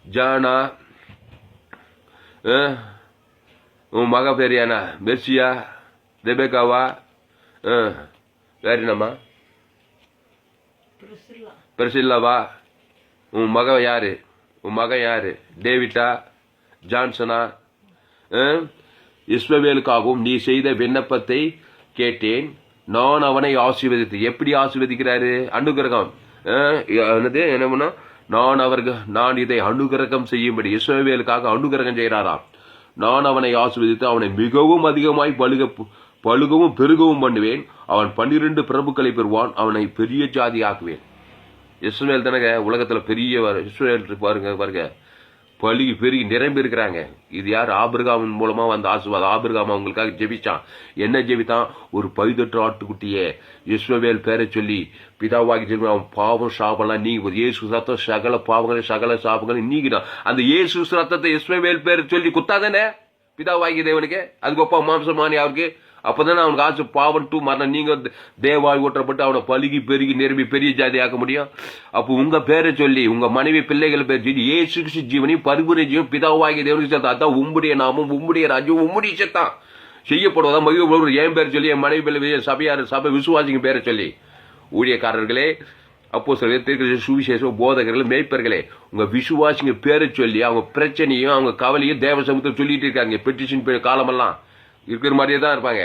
[SPEAKER 1] ஜானா, உன் மக பேர் யானா? மெர்சியா, ரெபேக்காவா, வேற என்னம்மா? பிரிசில்லாவா? உன் மகன் யாரு? உன் மகன் யாரு? டேவிட்டா, ஜான்சனா? இஸ்மவேலுக்காகவும் நீ செய்த விண்ணப்பத்தை கேட்டேன், நான் அவனை ஆசீர்வதித்து. எப்படி ஆசீர்வதிக்கிறாரு? அனுகிரகம். என்ன பண்ண? நான் இதை அனுகிரகம் செய்யும்படி இஸ்மவேலுக்காக அனுகிரகம் செய்யறாராம். நான் அவனை ஆசீர்வதித்து அவனை மிகவும் அதிகமாய் பழுகவும் பெருகவும் பண்ணுவேன். அவன் 12 பிரபுக்களை பெறுவான், அவனை பெரிய ஜாதி ஆக்குவேன். இஸ்ரவேல் தானங்க உலகத்துல பெரிய இஸ்ரவேல் பாருங்க பழுகி பெருகி நிரம்பி இருக்கிறாங்க. இது யார்? ஆபிரகாமின் மூலமா வந்த ஆசீர்வாதம். ஆபிரகாம் அவங்களுக்காக ஜெபிச்சான். என்ன ஜெபித்தான்? ஒரு 18 ஆட்டுக்குட்டியே இஸ்ரவேல் பேரை சொல்லி பிதாவாகி சொல்லி அவன் பாவம் சாபெல்லாம் நீங்க இயேசு ரத்தம் சகல பாவங்களையும் சகல சாபங்களையும் நீக்கினான். அந்த இயேசு ரத்தத்தை இஸ்ரவேல் பேரை சொல்லி குத்தாதானே பிதாவாகி தேவனுக்கு? அதுக்கு ஒப்பா மாம்சமானி அவருக்கு. அப்பதானே அவனுக்கு ஆசை பாவம் டூ மரணம் நீங்க தேவாய் ஊற்றப்பட்டு அவனை பழுகி பெருகி நிரம்பி பெரிய ஜாதி ஆக்க முடியும். அப்போ உங்க பேரை சொல்லி உங்க மனைவி பிள்ளைகள் பேர் சொல்லி இயேசு கிறிஸ்து ஜீவனையும் பரிபூரண ஜீவன் பிதாவாகிய தேவனுக்கு சேர்த்தா. அதான் உம்முடைய நாமும் உம்முடைய ராஜ்யம் உம்முடைய சத்தான் செய்யப்படுவதான் மகிழ்வு. என் பேர் சொல்லி என் மனைவி பிள்ளை சபை விசுவாசிங்க பேரை சொல்லி. ஊழியக்காரர்களே, அப்போஸ்தலர்களே, சுவிசேஷம் போதகர்கள், மேய்ப்பர்களே, உங்க விசுவாசிங்க பேரை சொல்லி அவங்க பிரச்சனையும் அவங்க கவலையும் தேவ சமூகத்தில் சொல்லிட்டு இருக்காங்க. பெட்டிஷன் காலமெல்லாம் இருக்கிற மாதிரியே தான் இருப்பாங்க.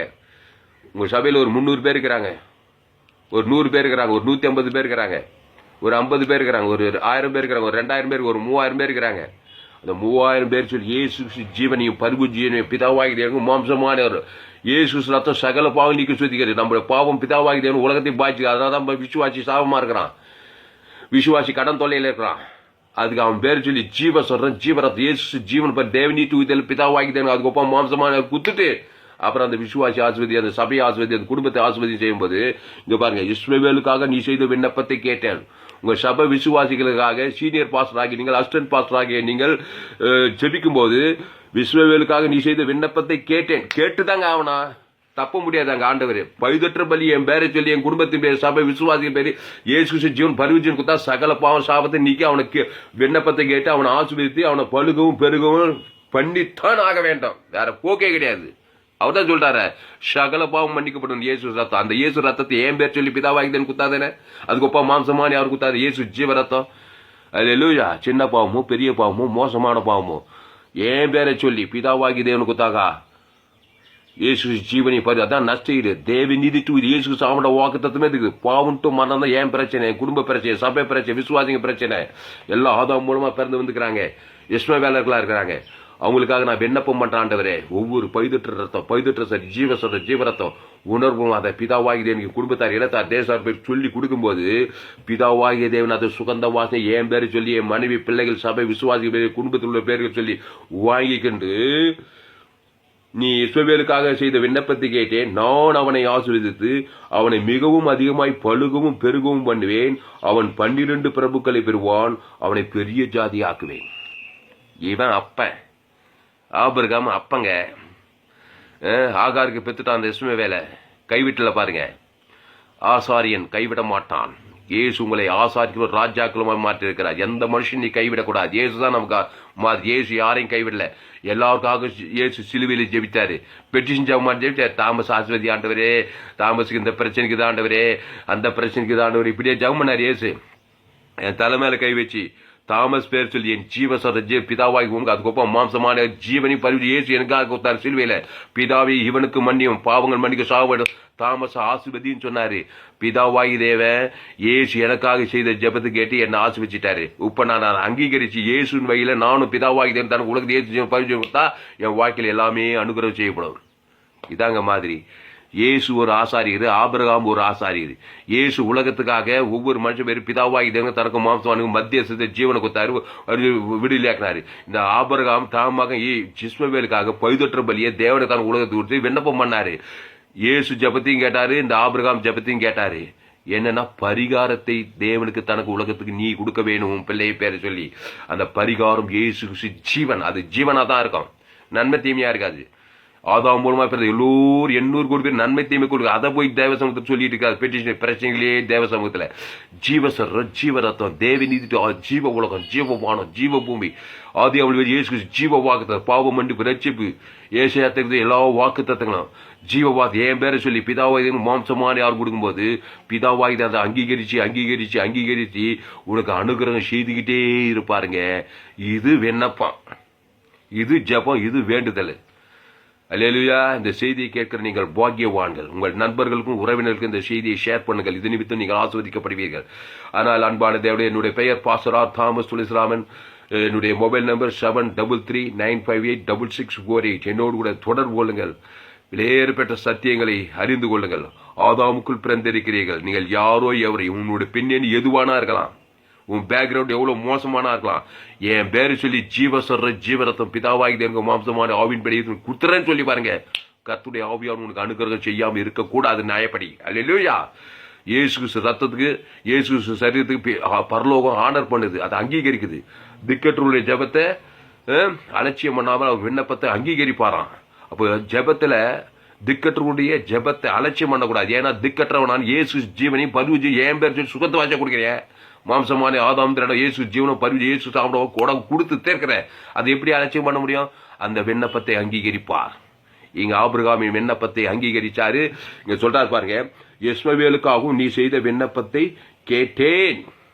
[SPEAKER 1] உங்க சபையில் ஒரு 300 பேர் இருக்கிறாங்க, ஒரு 100 பேர் இருக்கிறாங்க, ஒரு 150 பேர் இருக்கிறாங்க, ஒரு 50 பேர் இருக்கிறாங்க, ஒரு 1000 பேர் இருக்கிறாங்க, ஒரு 2000 பேர், ஒரு 3000 பேர் இருக்கிறாங்க. அந்த 3000 பேர் சொல்லி இயேசு கிறிஸ்து ஜீவனையும் பரிபூ ஜீவனையும் பிதாவாகி தேவனும் மாம்சமானவர் இயேசு கிறிஸ்து ரத்தம் சகல பாவம் நீக்கி சுத்திக்கிறது. நம்மளுடைய பாவம் பிதாவாகி தேவன் உலகத்தை பாய்ச்சி, அதனால தான் விசுவாசி சாபமா இருக்கிறான், விசுவாசி கடன் தொல்லையில இருக்கிறான். அதுக்கு அவன் பேர் சொல்லி ஜீவ சொல்றேன், ஜீவரத்தை இயேசு ஜீவன் பர் தேவனி தூய்தல் பிதாவாகி தேவன் அதுக்கப்புறம் மாம்சமானவர் குத்துட்டு அப்புறம் அந்த விசுவாசி ஆஸ்வதி, அந்த சபையை ஆஸ்வதி, அந்த குடும்பத்தை ஆஸ்வதி செய்யும்போது இங்க பாருங்க, இஸ்ரவேலுக்காக நீ செய்த விண்ணப்பத்தை கேட்டேன். உங்க சபை விசுவாசிகளுக்காக சீனியர் பாஸ்டர் ஆகி நீங்கள், அசிஸ்டன்ட் பாஸ்டர் ஆகிய நீங்கள் ஜெபிக்கும் போது இஸ்ரவேலுக்காக நீ செய்த விண்ணப்பத்தை கேட்டேன். கேட்டுதாங்க ஆவனா, தப்ப முடியாதாங்க. ஆண்டவர் பழுதற்ற பலி என் பேரை சொல்லி என் குடும்பத்தின் பேர் சபை விசுவாசியின் பேரு இயேசு ஜீவன் பரிவுஜன் குத்தா சகல பாவம் சாபத்தை நீக்கி அவனுக்கு விண்ணப்பத்தை கேட்டு அவனை ஆஸ்வதித்து அவனை பழுகவும் பெருகவும் பண்ணித்தான் ஆக வேண்டும். வேற போக்கே கிடையாது. அவர் தான் சொல்றாரு, சகல பாவம் மன்னிக்கப்படும் இயேசு ரத்தம். அந்த இயேசு ரத்தத்தை ஏன் பேர் சொல்லி பிதாவாகிதேன் குத்தாதானே, அதுக்கொப்பா மாம்சமான யாரும் குத்தாது, இயேசு ஜீவ ரத்தம். அல்லேலூயா. சின்ன பாவமோ பெரிய பாவமோ மோசமான பாவமோ ஏன் பேரை சொல்லி பிதாவாகி தேவனு குத்தாகா இயேசு ஜீவனை பரி, அதான் நஷ்டீடு தேவி நீதி டூ இயேசு சாமட வாக்கு தத்துவமே இருக்குது. பாவம் டு மரணம் தான் ஏன் பிரச்சனை, குடும்ப பிரச்சனை, சபை பிரச்சனை, விசுவாசிங்க பிரச்சனை எல்லாம் ஆதாம் மூலமா பிறந்து வந்துக்கிறாங்க, இஸ்மவேலர்களா இருக்கிறாங்க. அவங்களுக்காக நான் விண்ணப்பம் பண்றேன் ஆண்டவரே, ஒவ்வொரு பைதற்ற ரத்தம், பைதற்ற சரி ஜீவ சொல்ற ஜீவரத்தம் உணர்வும் அதை பிதாவாகிய தேவனுக்கு குடும்பத்தார் இனத்தார் தேசார் பேர் சொல்லி கொடுக்கும்போது பிதாவாகிய தேவன் அதை சுகந்த வாசனை என் பேரை சொல்லி என் மனைவி பிள்ளைகள் சபை விசுவாசி பேர் குடும்பத்தில் உள்ள பேர்கள் சொல்லி வாங்கிக்கிண்டு நீ இஸ்ரவேலுக்காக செய்த விண்ணப்பத்தை கேட்டேன், நான் அவனை ஆசீர்வதித்து அவனை மிகவும் அதிகமாய் பழுகவும் பெருகவும் பண்ணுவேன், அவன் 12 பிரபுக்களை பெறுவான், அவனை பெரிய ஜாதி ஆக்குவேன். இவன் அப்பன், ஆபிரகாம் அப்பங்க. ஆகாருக்கு பெத்துட்டான் அந்த இஸ்மவேலை, கைவிட்டல பாருங்க. ஆசாரியன் கைவிட மாட்டான். இயேசு உங்களை ஆசாரிக்கும் ராஜாக்களுமாய் மாற்றி இருக்கிறார். எந்த மனுஷன் நீ கைவிடக்கூடாது. இயேசு தான் நமக்கு இயேசு யாரையும் கைவிடல. எல்லாருக்காக இயேசு சிலுவையில் ஜெபித்தாரு. பெட்டிஷன் ஜெபமான் ஜெபித்தார். தாமஸ் ஆஸ்வதி ஆண்டவரே, தாமஸுக்கு இந்த பிரச்சனைக்கு தான் ஆண்டவரே, அந்த பிரச்சனைக்கு தான் ஆண்டவர், இப்படியே ஜெபம் பண்ணார் இயேசு. என் தலை மேல கை வச்சு தாமஸ் பேர் சொல்லி என் ஜீவ சொல்ற பிதாவாகி உங்க அதுக்கப்புறம் மாம்சமான ஜீவனை பரிவு இயேசு எனக்காக கொடுத்தார் சிலுவையில. பிதாவை இவனுக்கு மன்னியும் பாவங்கள் மன்னிக்க சாவடும் தாமஸ் ஆசிர்வதின்னு சொன்னாரு. பிதாவாகி தேவன் இயேசு எனக்காக செய்த ஜெபத்தை கேட்டு என்ன ஆசிர்வச்சிட்டாரு. இப்ப நான் அங்கீகரிச்சு இயேசுவின் வகையில நானும் பிதாவாகி தேவன் தனக்கு உலகத்தை இயேசு பரிவு கொடுத்தா என் வாழ்க்கையில் எல்லாமே அனுகிரகம் செய்யப்படும். இதாங்க மாதிரி. இயேசு ஒரு ஆசாரியர், ஆபிரகாம் ஒரு ஆசாரியர். இயேசு உலகத்துக்காக ஒவ்வொரு மனுஷன் பேர் பிதாவாகி தேவன் தனக்கு மாம்சம் மத்திய ஜீவனை கொடுத்தாரு, விடுதலையாக்கினாரு. இந்த ஆபிரகாம் தாமாக இஸ்மவேலுக்காக பழுதற்ற பலியை தேவனை தனக்கு உலகத்தை கொடுத்து விண்ணப்பம் பண்ணாரு. இயேசு ஜெபத்தையும் கேட்டாரு, இந்த ஆபிரகாம் ஜெபத்தையும் கேட்டாரு. என்னன்னா பரிகாரத்தை தேவனுக்கு தனக்கு உலகத்துக்கு நீ கொடுக்க வேணும் பிள்ளையை பேரை சொல்லி. அந்த பரிகாரம் இயேசு ஜீவன், அது ஜீவனா தான் இருக்கும், நன்மை தீமையா இருக்காது. ஆதாம் மூலமா பிறந்த எல்லோரும் 800 கோடி பேர் நன்மை தீமை கொடுக்க அதை போய் தேவ சமூகத்தை சொல்லிட்டு இருக்காது. பெட்டிஷன் பிரச்சனைகளே தேவ சமூகத்துல ஜீவ சர்ற ஜீவ ரத்தம் தேவி நீதி ஜீவ உலகம் ஜீவமானம் ஜீவ பூமி ஆதி அவள் இயேசு ஜீவ வாக்கு பாவ மன்னிப்பு ரட்சிப்பு ஏசியாத்திற்கு எல்லா வாக்கு தத்துங்களும் ஜீவவாதி என் பேரை சொல்லி பிதாவாய் மாம்சமான யார் கொடுக்கும்போது பிதாவாய் அதை அங்கீகரிச்சு உனக்கு அனுகிரகம் செய்துகிட்டே இருப்பாருங்க. இது விண்ணப்பம், இது ஜெபம், இது வேண்டுதல். அல்லேலூயா. இந்த செய்தியை கேட்கிற நீங்கள் பாக்கியவான்கள். உங்கள் நண்பர்களுக்கும் உறவினர்களுக்கும் இந்த செய்தியை ஷேர் பண்ணுங்கள். இது நிமித்தம் நீங்கள் ஆஸ்வதிக்கப்படுவீர்கள். ஆனால் அன்பான தேவனே, என்னுடைய பெயர் பாஸ்டர் ஆர் தாமஸ் துளசிராமன். என்னுடைய மொபைல் நம்பர் 7339586648. என்னோடு கூட தொடர்பு கொள்ளுங்கள். விலையேறு பெற்ற சத்தியங்களை அறிந்து கொள்ளுங்கள். ஆதாமுக்குள் பிறந்திருக்கிறீர்கள். நீங்கள் யாரோ எவரை, உன்னுடைய பின்னணி எதுவானா இருக்கலாம், உன் பேக்ரவுண்ட் எவ்வளவு மோசமானா இருக்கலாம், என் பேரு சொல்லி ஜீவ சொல்ற ஜீவரத்தம் பிதாவாகி தேவனுக்கு மாம்சமான ஆவின் படி குத்துறேன்னு சொல்லி பாருங்க. கர்த்தருடைய ஆவியார் உனக்கு அனுகிரகம் செய்யாம இருக்கக்கூடாது நியாயப்படி. அல்லேலூயா. இயேசு கிறிஸ்து ரத்தத்துக்கு இயேசு கிறிஸ்து சரீரத்துக்கு பரலோகம் ஆனர் பண்ணுது, அதை அங்கீகரிக்குது. திக்கற்றவருடைய ஜெபத்தை அலட்சியம் பண்ணாமல் அவர் விண்ணப்பத்தை அங்கீகரிப்பாராம். அப்போ ஜெபத்துல திக்கற்றவருடைய ஜெபத்தை அலட்சியம் பண்ணக்கூடாது. ஏன்னா திக்கற்றவன் நான் இயேசு ஜீவனையும் பரிவு என் பேர் சொல்லி சுகத்தை வாச கொடுக்கிறேன். மாம்சமான ஆதாம் இயேசு ஜீவனம் பரிவு இயேசு சாப்பிட கொடை கொடுத்து தேர்க்கிறேன். அதை எப்படி அலட்சியம் பண்ண முடியும்? அந்த விண்ணப்பத்தை அங்கீகரிப்பார். இங்க ஆபிரகாமின் விண்ணப்பத்தை அங்கீகரிச்சாரு. இங்க சொல்றாரு பாருங்க, இஸ்மவேலுக்காகவும் நீ செய்த விண்ணப்பத்தை கேட்டேன்.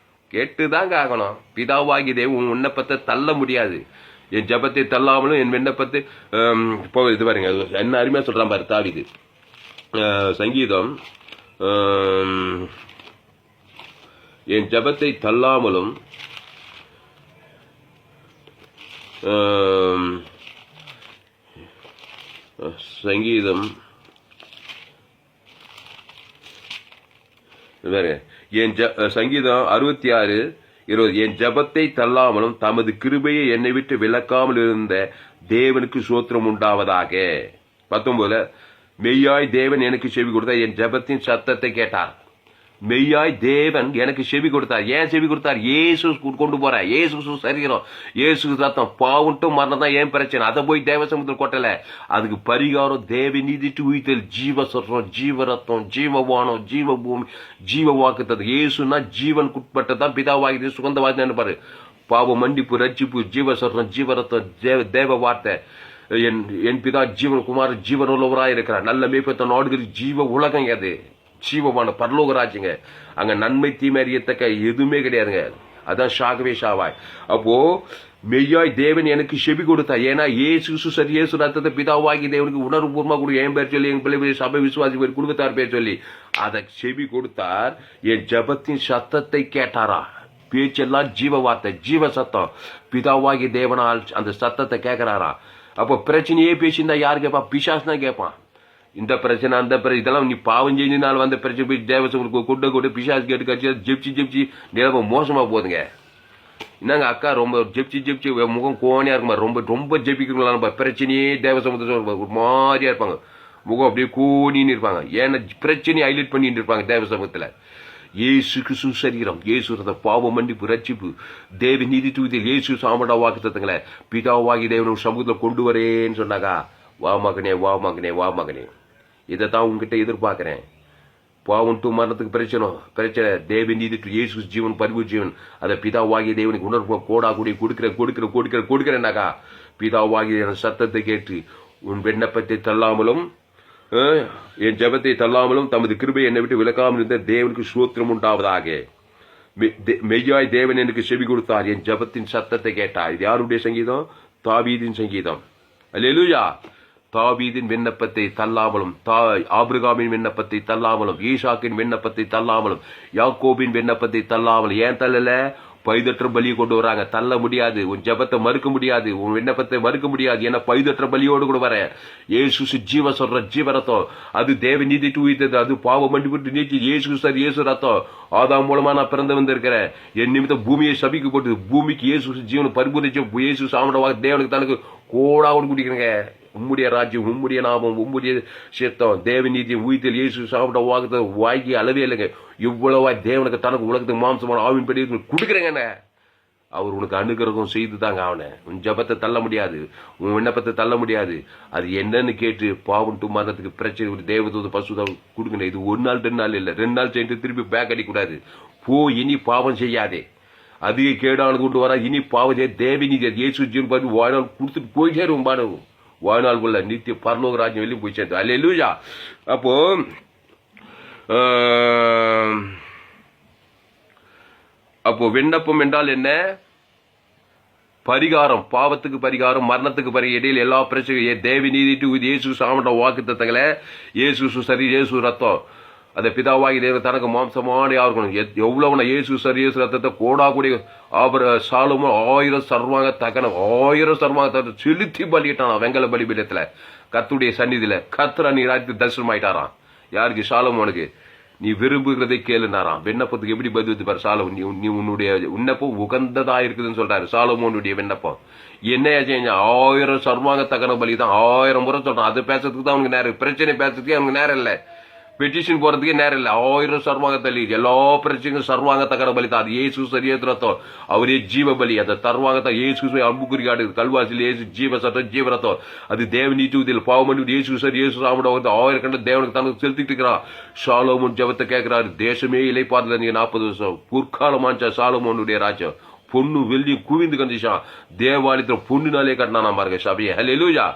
[SPEAKER 1] கேட்டுதாங்க ஆகணும். பிதாவாகி தேவன் உன் விண்ணப்பத்தை தள்ள முடியாது. என் ஜெபத்தை தள்ளாமலும் என் விண்ணப்பத்தை இப்போ இது பாருங்க என்ன அருமையா சொல்றான் பாரு தாவீது. சங்கீதம் என் ஜெபத்தை தள்ளாமலும் சங்கீதம் சங்கீதம் 66:20 என் ஜபத்தை தள்ளாமலும் தமது கிருபையை என்னை விட்டு விலக்காமல் இருந்த தேவனுக்கு சோத்திரம் உண்டாவதாக. 19 மெய்யாய் தேவன் எனக்கு செவி கொடுத்தார், என் ஜபத்தின் சத்தத்தை கேட்டார். மெய்யாய் தேவன் எனக்கு செவி கொடுத்தார். ஏன் செவி கொடுத்தார்? இயேசு கொண்டு போற, இயேசு சரீரம், இயேசு ரத்தம். பாவட்டும் மரணம் தான் ஏன் பிரச்சனை, அதை போய் தேவசமுத்திரம் கொட்டல. அதுக்கு பரிகாரம் தேவ நீதிட்டு உயிர்த்தல், ஜீவ சொல்றோம், ஜீவ ரத்தம், ஜீவவானம், ஜீவ பூமி, ஜீவ வாக்குத்தது. இயேசுனா ஜீவன் குட்பட்டதான் பிதாவாகி சுகந்த வாக்கு பாரு. பாவ மன்னிப்பு, ரட்சிப்பு, ஜீவ சொல்றோம், ஜீவ ரத்தம், தேவ வார்த்தை. என் பிதா ஜீவன் குமார் ஜீவன் உள்ளவராக இருக்கிறார். நல்ல மேய்ப்பத்த நாடுகள் ஜீவ உலகம். அது ஜீவமான பரலோக ராஜ்யங்க. அங்க நன்மை தீமை அறியத்தக்க எதுவுமே கிடையாதுங்க. அதான் ஷாகவே ஷாவாய். அப்போ மெய்யாய் தேவன் எனக்கு செவி கொடுத்தார். ஏன்னா ஏசு சரி ஏசு ரத்தத்தை பிதாவாகி தேவனுக்கு உணர்வுபூர்வமா கொடு, என் பேர் சொல்லி, என் பிள்ளை சபை விசுவாசி பேர் குடும்பத்தார் பேர் சொல்லி அதை செவி கொடுத்தார். என் ஜபத்தின் சத்தத்தை கேட்டாரா. பேச்செல்லாம் ஜீவ வார்த்தை, ஜீவ சத்தம். பிதாவாகி தேவனால் அந்த சத்தத்தை கேட்கிறாரா. அப்போ பிரச்சனையே பேசியிருந்தா யாரு கேட்பா? பிசாசு தான் கேட்பான். இந்த பிரச்சனை அந்த பிரச்சனை இதெல்லாம் நீ பாவம் செஞ்சதுனால வந்த பிரச்சனை போய் தேவசங்களுக்கு கொண்டு பிசாசு கேட்டு கட்சி ஜெப்சி நிலம மோசமா போகுதுங்க. என்னங்க அக்கா ரொம்ப ஜெப்சி முகம் கோணியா இருக்குமா, ரொம்ப ஜெபிக்கிறீங்களா? பிரச்சனையே தேவசமுத்திரம் ஒரு மாதிரியா இருப்பாங்க, முகம் அப்படியே கோணின்னு இருப்பாங்க. ஏன்னா பிரச்சனையை ஹைலைட் பண்ணிட்டு இருப்பாங்க தேவசமூகத்துல. இயேசுக்கு சுசரீரம், இயேசு பாவ மன்னிப்பு, ரட்சிப்பு, தேவ நீதி தூதியில் இயேசு சாமடா வாக்கு தத்துங்களே பிதாவாகி தேவன் சமூகத்தில் கொண்டு வரேன்னு சொன்னாக்கா, வா மகனே வா மகனே வா மகனே, இதைத்தான் உங்ககிட்ட எதிர்பார்க்கிறேன். பாவம் டு மரணத்துக்கு பிரச்சனை தேவ நீதி டு இயேசு ஜீவன் பரிவு ஜீவன். அதை பிதாவாகிய தேவனுக்கு உணர்வு கோடா கூடி கொடுக்கிறேன்னாக்கா, பிதாவாகிய சத்தத்தை கேட்டு உன் விண்ணப்பத்தை தள்ளாமலும் என் ஜபத்தை தள்ளாமலும் தமது கிருபை என்னை விட்டு விலக்காமல் இருந்த தேவனுக்கு சோத்திரம் உண்டாவதாக. மெய்யாய் தேவன் எனக்கு செவி கொடுத்தார், என் ஜபத்தின் சத்தத்தை கேட்டார். இது யாருடைய சங்கீதம்? தாவீதின் சங்கீதம். அல்லேலூயா. தாவீதின் விண்ணப்பத்தை தள்ளாமலும், ஆபிரகாமின் விண்ணப்பத்தை தள்ளாமலும், ஈசாக்கின் விண்ணப்பத்தை தள்ளாமலும், யாக்கோபின் விண்ணப்பத்தை தள்ளாமலும். ஏன் தள்ளல? பைதற்ற பலியை கொண்டு வராங்க. தள்ள முடியாது. உன் ஜபத்தை மறுக்க முடியாது, உன் விண்ணப்பத்தை மறுக்க முடியாது. ஏன்னா பைதற்ற பலியோடு கூட வர இயேசு ஜீவ சொல்ற ஜீவ ரத்தம். அது தேவ நீதி தூய்த்தது, அது பாவ மன்னிப்பு நீக்கி இயேசு சார் இயேசு ரத்தம். ஆதாம் மூலமா நான் பிறந்து வந்திருக்கிறேன். என் நிமித்தம் பூமியை சபிக்கு போட்டு பூமிக்கு இயேசு ஜீவன் பரிபூரிச்சு இயேசு சாமடவாக தேவனுக்கு தனக்கு கோடாவோடு குடிக்கிறேங்க. உம்முடைய ராஜ்யம், உம்முடைய நாமம், உம்முடைய சித்தம், தேவ நீதியம் உயிர்த்தல் இயேசு சாப்பிட்ட வாக்கு வாங்கி அளவே இல்லைங்க. இவ்வளவா தேவனுக்கு தனக்கு உலகத்துக்கு மாம்சமான ஆவின் படி கொடுக்குறேங்க. அவர் உனக்கு அனுகிரகம் செய்து தாங்க அவனை. உன் ஜபத்தை தள்ள முடியாது, உன் விண்ணப்பத்தை தள்ள முடியாது. அது என்னன்னு கேட்டு பாவம் டு மரணத்துக்கு பிரச்சனை ஒரு தேவதூத பசு கொடுக்கணும். இது ஒரு நாள் 2 நாள் இல்லை, 2 நாள் சென்று திருப்பி பேக் அடிக்கூடாது. இனி பாவம் செய்யாதே, அதிக கேடானது கொண்டு வரா. இனி பாவம் செய்ய தேவ நீதி இயேசு ஜீவன் பார்த்து வாழ்நாள் கொடுத்துட்டு போயிட்டே இருக்கும். பாடவும் வாழ்நாள் உள்ள நித்திய பரலோக ராஜ்யம் வெளியும் போய் சேர்த்து. அல்லேலூயா. அப்போ விண்ணப்பம் என்றால் என்ன? பரிகாரம், பாவத்துக்கு பரிகாரம், மரணத்துக்கு பரிகாரம், இடையில் எல்லா பிரச்சனையும் தேவி நீதி இயேசு சாமட வாக்கு தத்தங்களை இயேசு சரி இயேசு ரத்தம். அதை பிதாவாகி தேவன் தனக்கு மாம்சமான யாருக்கணும். எவ்வளவுனா இயேசு சரி இயேசு ரத்தத்தை கோடா கூடிய சாலமும் 1000 சர்வாங்க தகனம் 1000 சர்வாங்க செலுத்தி பலிட்டான் வெங்கல பலிபீடத்துல கர்த்தருடைய சந்நிதியில. கர்த்தர் நீ ராத்திரி தரிசனம் ஆயிட்டாராம். யாருக்கு? சாலமோனுக்கு. நீ விரும்புகிறதை கேளுனாராம். விண்ணப்பத்துக்கு எப்படி பதில் பாரு சாலமோன். நீ உன்னுடைய விண்ணப்பம் உகந்ததா இருக்குதுன்னு சொல்றாரு சாலமோனுடைய விண்ணப்பம். என்ன 1000 சர்வாங்க தகன பலி தான் 1000 முறை சொல்றான். அது பேசுறதுக்கு தான் அவனுக்கு நேரம், பிரச்சனை பேசுறதுக்கு அவனுக்கு நேரம் இல்லை, பெட்டிஷன் போறதுக்கே நேரம் இல்லை. 1000 சர்வாங்க தள்ளி எல்லா பிரச்சனையும் சர்வாங்க தகன பலி தான். அது இயேசு சரியே ரத்தம், அவரே ஜீவ பலி. அந்த தர்வாங்க இயேசு அம்புக்குறிக்காடு கல்வாசியில் இயேசு ஜீவ சட்டம் ஜீவ ரத்தம். அது தேவ நீதியில் பாவமணி இயேசு சரி இயேசு சாமட 1000 கண்ட தேவனுக்கு தனக்கு செலுத்திட்டு இருக்கிறான். சாலமோன் ஜபத்தை கேட்கிறாரு. தேசமே இலைப்பாறுதல் நீங்க 40 வருஷம் புற்காலமாச்சா சாலமோனுடைய ராஜ்யம். பொண்ணு வெள்ளி குவிந்து கண்டிச்சான். தேவாலயத்துல பொண்ணுனாலே கட்டினா பாருங்க சபையை. அல்லேலூயா.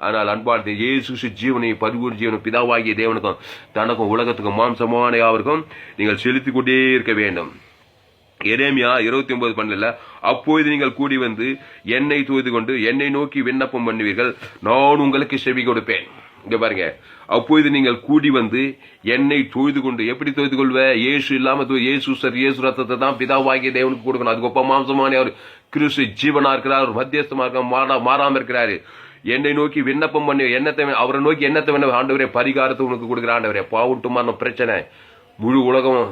[SPEAKER 1] ஆனால் அன்பார்ந்த இயேசு ஜீவனை பரிபூர்ண ஜீவனும் பிதாவாகிய தேவனுக்கும் தனக்கும் உலகத்துக்கும் மாம்சமான யாவருக்கும் நீங்கள் செலுத்திக் கொண்டே இருக்க வேண்டும். எரேமியா 29:12 அப்பொழுது நீங்கள் கூடி வந்து என்னை தொழுது கொண்டு என்னை நோக்கி விண்ணப்பம் பண்ணுவீர்கள், நான் உங்களுக்கு செவி கொடுப்பேன். இங்க பாருங்க, அப்பொழுது நீங்கள் கூடி வந்து என்னை தொழுது கொண்டு. எப்படி தொழுது கொள்வ? இயேசு இல்லாம இயேசு சார் இயேசு ரத்தத்தை தான் பிதாவாகிய தேவனுக்கு கொடுக்கணும். அதுக்கு ஒப்ப மாம்சமான அவர் கிறிஸ்து ஜீவனா இருக்கிறார், ஒரு மத்தியஸ்தமா இருக்க மாறாம இருக்கிறாரு. என்னை நோக்கி விண்ணப்பம் பண்ணி அவரை நோக்கி என்னத்தை வேணும் ஆண்டவரே, பரிகாரத்தை உனக்கு கொடுக்குற ஆண்டவரே. பாவட்டுமான பிரச்சனை முழு உலகம்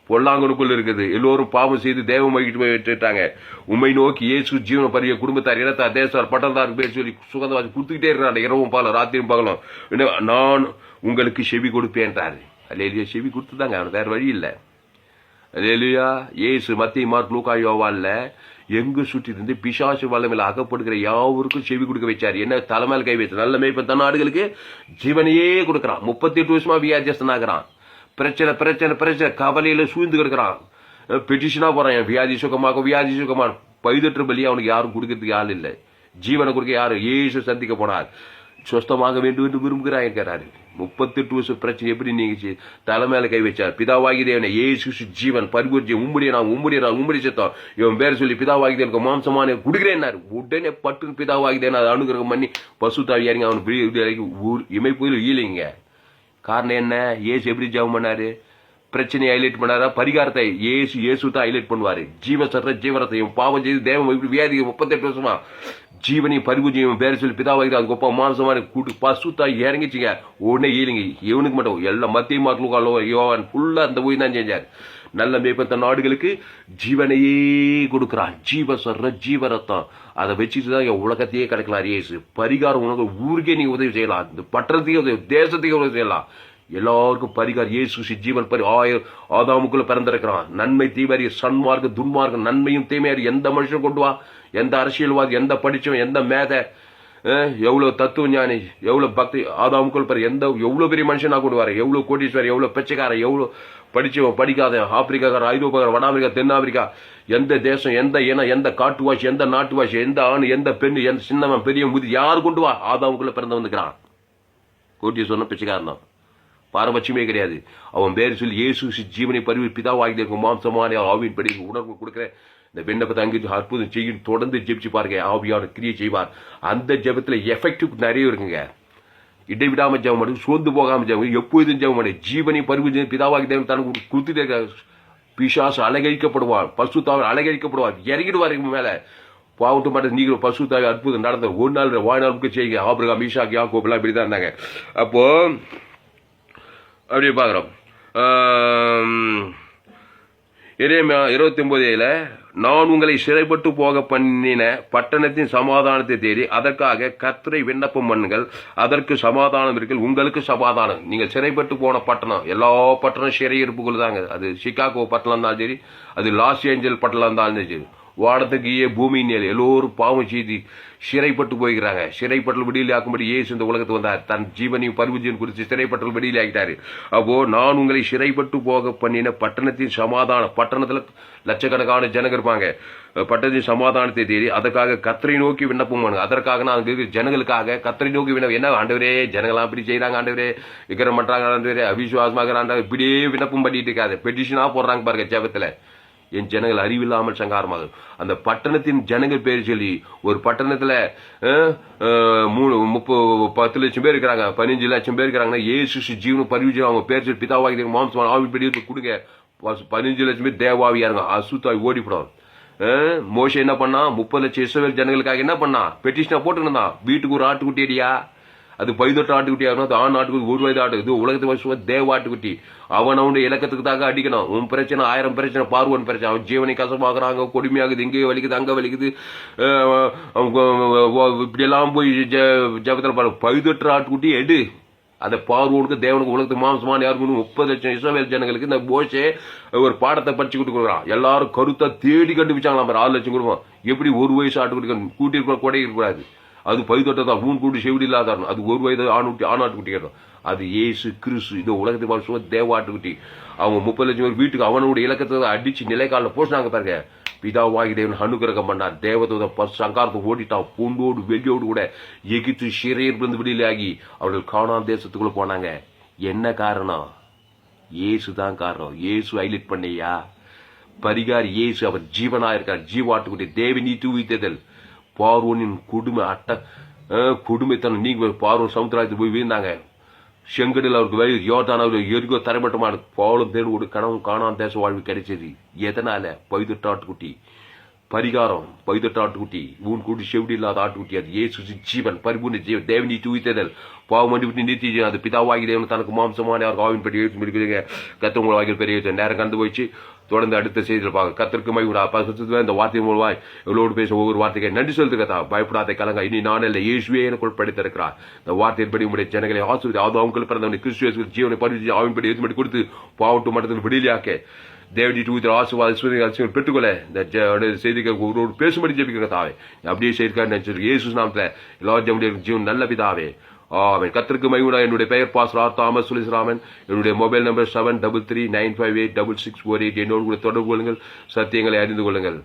[SPEAKER 1] பொல்லாங்கனுக்குள்ள இருக்குது. எல்லோரும் பாவம் செய்து தேவம் வகிட்டாங்க. உண்மை நோக்கி இயேசு ஜீவன பரிய குடும்பத்தார், இனத்தார், தேசத்தார், பட்டத்தார் பேர் சொல்லி சுகந்தவாசி கொடுத்துக்கிட்டே இருக்கிறாங்க. இரவும் பாலம் ராத்திரியும் பகலும். நான் உங்களுக்கு செவி கொடுப்பேன்றாரு. அல்லேலூயா. செவி கொடுத்துதாங்க, அவன் வேற வழி இல்லை. அல்லேலூயா. இயேசு மத்திய மார்க் லூக்கா யோவான்ல எங்கு சுற்றி இருந்து பிசாசு வல்லமையில அகப்படுகிற யாவருக்கும் செவி கொடுக்க வச்சாரு. என்ன தலைமையில் கை வச்சு நல்ல மேய்ப்பன் தன் ஆடுகளுக்கு ஜீவனையே கொடுக்குறான். 38 வருஷமா வியாதியஸ்தனாகிறான். பிரச்சனை பிரச்சனை பிரச்சனை கவலையில சூழ்ந்து கிடக்குறான். பெட்டிஷனா போறான், என் வியாதி சுகமாக வியாதி சுகமான. 18 பலி அவனுக்கு யாரும் கொடுக்கறதுக்கு ஆள் இல்லை. ஜீவனை கொடுக்க யாரு? இயேசு சந்திக்க போனார். சுஸ்தமாக வேண்டும் என்று விரும்புகிறாரு. 38 வருஷம் பிரச்சனை எப்படி நீங்க தலைமையில கை வச்சார். பிதாவாகி தேவனை இயேசு ஜீவன் பரிபூர்த்தி உம்முடைய சத்தம் இவன் பேர் சொல்லி பிதாவாகி தேவனுக்கு மாம்சமான குடுக்கிறேன்னாரு. உடனே பட்டு பிதாவாகி தேவன் அதை அனுகிரகம் பண்ணி பசுத்தாவி இறங்கி அவன் இமைப்புயில் ஈலிங்க. காரணம் என்ன? இயேசு எப்படி ஜெபம் பண்ணாரு? பிரச்சனையை ஹைலைட் பண்ணாரா? பரிகாரத்தை இயேசு தான் ஹைலைட் பண்ணுவாரு. ஜீவசற்ற ஜீவரத்தையும் பாவம் செய்து தேவன் வியாதி 38 வருஷமா ஜீவனையும் பரிபூஜையும் பேர சொல்லி பிதாவாகி அது கொப்ப மாம்சமான கூட்டு பசுத்தாய் இறங்கிச்சிங்க. உடனே ஈலிங்க. இவனுக்கு மட்டும் எல்லாம் மத்திய மார்க்லூக்கா யோவான் ஃபுல்லா அந்த போய் தான் செஞ்சார். நல்ல மேய்ப்பன் தன் நாடுகளுக்கு ஜீவனையே கொடுக்கிறான். ஜீவசர்ற ஜீவரத்தம் அதை வச்சுட்டு தான் என் உலகத்தையே கிடைக்கலாம். இயேசு பரிகாரம் உனக்கு ஊருக்கே நீங்க உதவி செய்யலாம், இந்த பட்டணத்தையும் உதவி, தேசத்தையும் உதவி செய்யலாம். எல்லாருக்கும் பரிகாரம். இயேசு ஜீவன் ஆதாமுக்குள்ள பிறந்திருக்கிறான். நன்மை தீவாரி சன்மார்க்க துன்மார்க்க நன்மையும் தீமையாரி எந்த மனுஷனும் கொண்டு வா. எந்த அரசியல்வாதி, எந்த படிச்சவன், எந்த மேத, எவ்வளவு தத்துவ ஞானி, எவ்வளவு பக்தி ஆதாமுக்குள் பாரு. எவ்வளவு பெரிய மனுஷனா கொண்டு வர, எவ்வளவு கோடீஸ்வரர், எவ்வளவு பிச்சைக்காரன், எவ்வளவு படிச்சவன் படிக்காத, ஆப்பிரிக்காக்கார, ஐரோப்பாக்கார, வட அமெரிக்கா, தென்னாப்பிரிக்கா, எந்த தேசம், எந்த இனம், எந்த காட்டுவாசி, எந்த நாட்டுவாசி, எந்த ஆண், எந்த பெண், எந்த சின்னவன், பெரிய முதி, யாரு கொண்டு வா. ஆதாமுக்குள்ள பிறந்த வந்துக்கிறான். கோட்டீஸ்வரன் பிச்சைக்காரன் தான், பாரபட்சமே கிடையாது. அவன் பேர் சொல்லி இயேசு ஜீவனை பரிவு பிதாவாகி இருக்கும் மாம்சமான ஆவியின் படி உணர்வு கொடுக்கிற இந்த விண்ணப்பத்தை அங்கே அற்புதம் செய்யும். தொடர்ந்து ஜெபிச்சு பாருங்க, ஆவியான கிரியை செய்வார். அந்த ஜெபத்துல எஃபெக்டிவ் நிறைய இருக்குங்க. இடைவிடாம ஜெபம் பண்ணி, சோர்ந்து போகாம ஜெபம், எப்போதும் ஜெபம் பண்ணி, ஜீவனை பரிவு பிதாவாகி தேவன் தனக்கு கொடுத்துட்டே. பிசாசு அலங்கரிக்கப்படுவார், பசுத்தாவை அலங்கரிக்கப்படுவார், இறங்கிடுவார் மேல. பாவட்டு மட்டும் நீங்க பசுத்தாவை அற்புதம் நடந்த ஒரு நாள் வாழ்நாளுக்கு செய்யுங்க. ஆபிரகாம், ஈசாக், யாக்கோப் எல்லாம் இப்படிதான் இருந்தாங்க. அப்போ அப்படி பார்க்குறோம். எரேமியா 29:7 நான் உங்களை சிறைப்பட்டு போக பண்ணின பட்டணத்தின் சமாதானத்தை தேடி அதற்காக கர்த்தரை விண்ணப்பம் பண்ணுங்கள், அதற்கு சமாதானம் இருக்கு, உங்களுக்கு சமாதானம். நீங்கள் சிறைப்பட்டு போன பட்டணம், எல்லா பட்டணம் சிறை இருப்புகள் தாங்க. அது சிகாகோ பட்டணம் இருந்தாலும் சரி, அது லாஸ் ஏஞ்சல் பட்டணம் இருந்தாலும் சரி, வாடத்துக்கு பூமி நேல் எல்லோரும் பாவம் செய்து சிறைப்பட்டு போய்கிறாங்க. சிறைப்பட்டல் விடியல் ஆக்கும்படி இயேசு இந்த உலகத்து வந்தார். தன் ஜீவனையும் பரிபூஜையும் குறித்து சிறைப்பட்டல் விடியல் ஆகிட்டாரு. அப்போ நான் உங்களை சிறைப்பட்டு போக பண்ணின பட்டணத்தின் சமாதானம், பட்டணத்துல லட்சக்கணக்கான ஜனங்க இருப்பாங்க. பட்டணத்தின் சமாதானத்தை தேடி அதற்காக கர்த்தரை நோக்கி விண்ணப்பம் பண்ணுங்க. அதற்காக நான் ஜனங்களுக்காக கர்த்தரை நோக்கி விண்ணப்பம். என்ன ஆண்டவரே, ஜனங்களாம் இப்படி செய்யறாங்க ஆண்டவரே, விக்கிரம் பண்றாங்க ஆண்டவரே, அவிசுவாசமாக இப்படியே விண்ணப்பம் பண்ணிட்டு இருக்காது. பெட்டிஷனா போடுறாங்க பாருங்க ஜெபத்துல. என் ஜனங்கள் அறிவில்லாமல் சங்காரமாகும். அந்த பட்டணத்தின் ஜனங்கள் பேர் சொல்லி ஒரு பட்டணத்துல 10 லட்சம் பேர் இருக்கிறாங்க, 15 லட்சம் பேர் இருக்கிறாங்கன்னா இயேசு ஜீவன பரிவுஜன் அவங்க பேர் சொல்லி பிதாவாகி மாம்சமான ஆவி படி கொடுங்க. 15 லட்சம் பேர் தேவாவியாருங்க, அசுத்தாவி ஓடிப்படும். மோசே என்ன பண்ணா? 30 லட்சம் இஸ்ரவேல் ஜனங்களுக்காக என்ன பண்ணா? பெட்டிஷனா போட்டுருந்தான். வீட்டுக்கு ஒரு ஆட்டுக்குட்டி அடியா, அது 18 ஆட்டுக்குட்டியா இருக்கணும். அது ஆண் ஆட்டுக்குட்டி, 1 வயது ஆட்டு, இது உலகத்து தேவ ஆட்டுக்குட்டி. அவனுடைய இலக்கத்துக்கு அடிக்கணும். உன் பிரச்சனை 1000 பிரச்சனை, பார்வன் பிரச்சனை, அவன் ஜீவனை கசமாகறாங்க, கொடுமையாகுது, இங்கே வலிக்குது, அங்க வலிக்குது, இப்படி எல்லாம் போய் ஜபத்தில் பாரு. 18 ஆட்டுக்குட்டி எடு. அந்த பார்வோனுக்கு தேவனுக்கு உலகத்துக்கு மாம்சமான யாருக்கு 30 லட்சம் இஸ்ரவேல் ஜனங்களுக்கு இந்த மோசே ஒரு பாடத்தை படிச்சு கொடுக்குறான். எல்லாரும் கருத்தா தேடி கண்டுபிடிச்சாங்களாம். 6 லட்சம் குடும்பம் எப்படி 1 வயசு ஆட்டுக்குட்டி கூட்டியிருக்க கொடை இருக்கக்கூடாது. அது 18 தான். ஊன் கூட்டி செவிடி இல்லாத அது 1 வயது ஆணாட்டுக்குட்டி கேட்டோம். அது இயேசு கிறிஸ்து இந்த உலகத்தை சும்மா தேவாட்டுக்குட்டி. அவங்க 30 லட்சம் பேர் வீட்டுக்கு அவனுடைய இலக்கத்தை அடிச்சு நிலைக்காலில் போசினாங்க பாருங்க. பிதாவாகி தேவன் அனுகிரகம் பண்ணார். தேவதூத சங்காரத்தை ஓடிட்டான். பூண்டோடு வெளியோடு கூட எகித்து சிறையிலிருந்து வெளியிலாகி அவர்கள் கானான் தேசத்துக்குள்ள போனாங்க. என்ன காரணம்? இயேசு தான் காரணம். இயேசு ஹைலைட் பண்ணியா பரிகார் இயேசு. அவர் ஜீவனா இருக்கார். ஜீவாட்டுக்குட்டி தேவனி தூவித்ததல் பார்வோனின் கொடுமைத்தனம் நீங்க பார்வோன் சமுத்திரத்தில் போய் வீழ்ந்தாங்க. செங்கடில் அவருக்கு வழி யோர்தான் அவர் எரிகோ தரைமட்டமான பாவலும் தேடு கனவும் காணான் தேச வாழ்வு கிடைச்சது. எதனால? 18 ஆட்டுக்குட்டி. பரிகாரம் பைதட்ட ஆட்டுக்குட்டி ஊன் கூட்டி செவிடி இல்லாத ஆட்டுக்குட்டி அது இயேசு ஜீவன் பரிபூர்ண ஜீவன் தேவனி தூய்த்ததல் பாவம் மண்டி விட்டு நிறுத்தி அது பிதாவாகி தேவன் தனக்கு மாம்சமான யாருக்கு ஆவின் படி எழுத்து முடிக்கிறீங்க கத்திர உங்களை வாய்கள் பெரிய நேரம் கண்டு போயிடுச்சு தொடர்ந்து அடுத்த செய்தியில் பார்க்க கத்திற்கு மைவிடா இந்த வார்த்தை மூலமாய் எவ்வளோடு பேச ஒவ்வொரு வார்த்தைக்கு நன்றி செலுத்துக்கதா பயப்படாத கலங்க இனி நான் இல்லை இயேசுவே எனக்குள் படித்திருக்கிறார் இந்த வார்த்தையின்படி உடைய ஜனங்களை ஆசிரியர் அது அவங்களுக்கு பிறந்தவனை கிறிஸ்துவ ஜீவனை பரிசு ஆவின்படி எழுத்து படி கொடுத்து பாவட்டு மட்டத்தில் விடுதலையாக்க தேவடி தூத்திர ஆசீர்வாத பெற்றுக்கொள்ள இந்த செய்திக்கு ஒருவரோடு பேசும்படி ஜெபிக்கிற தாவே அப்படியே செய்திருக்காரு இயேசு நாமத்தில் எல்லாரும் ஜெபமுடைய ஜீவன் நல்ல பிதாவே ஆமென். கர்த்தருக்கு மகிமை. என்னுடைய பெயர் பாஸ்டர் ஆர் தாமஸ் சுலிஸ்ராமன். என்னுடைய மொபைல் நம்பர் 7339586648. என்னோடு கூட தொடர்பு கொள்ளுங்கள், சத்தியங்களை அறிந்து கொள்ளுங்கள்.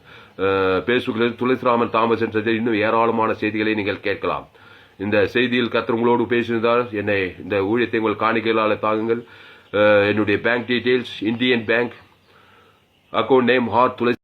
[SPEAKER 1] பேஸ்புக்கில் துளசிராமன் தாமஸ் என்ற இன்னும் ஏராளமான செய்திகளை நீங்கள் கேட்கலாம். இந்த செய்தியில் கர்த்தர் உங்களோடு பேசியிருந்தால் என்னை இந்த ஊழியத்தை உங்கள் காணிக்கைகளால் தாங்குங்கள். என்னுடைய bank details Indian bank, account name ஹார் துளசி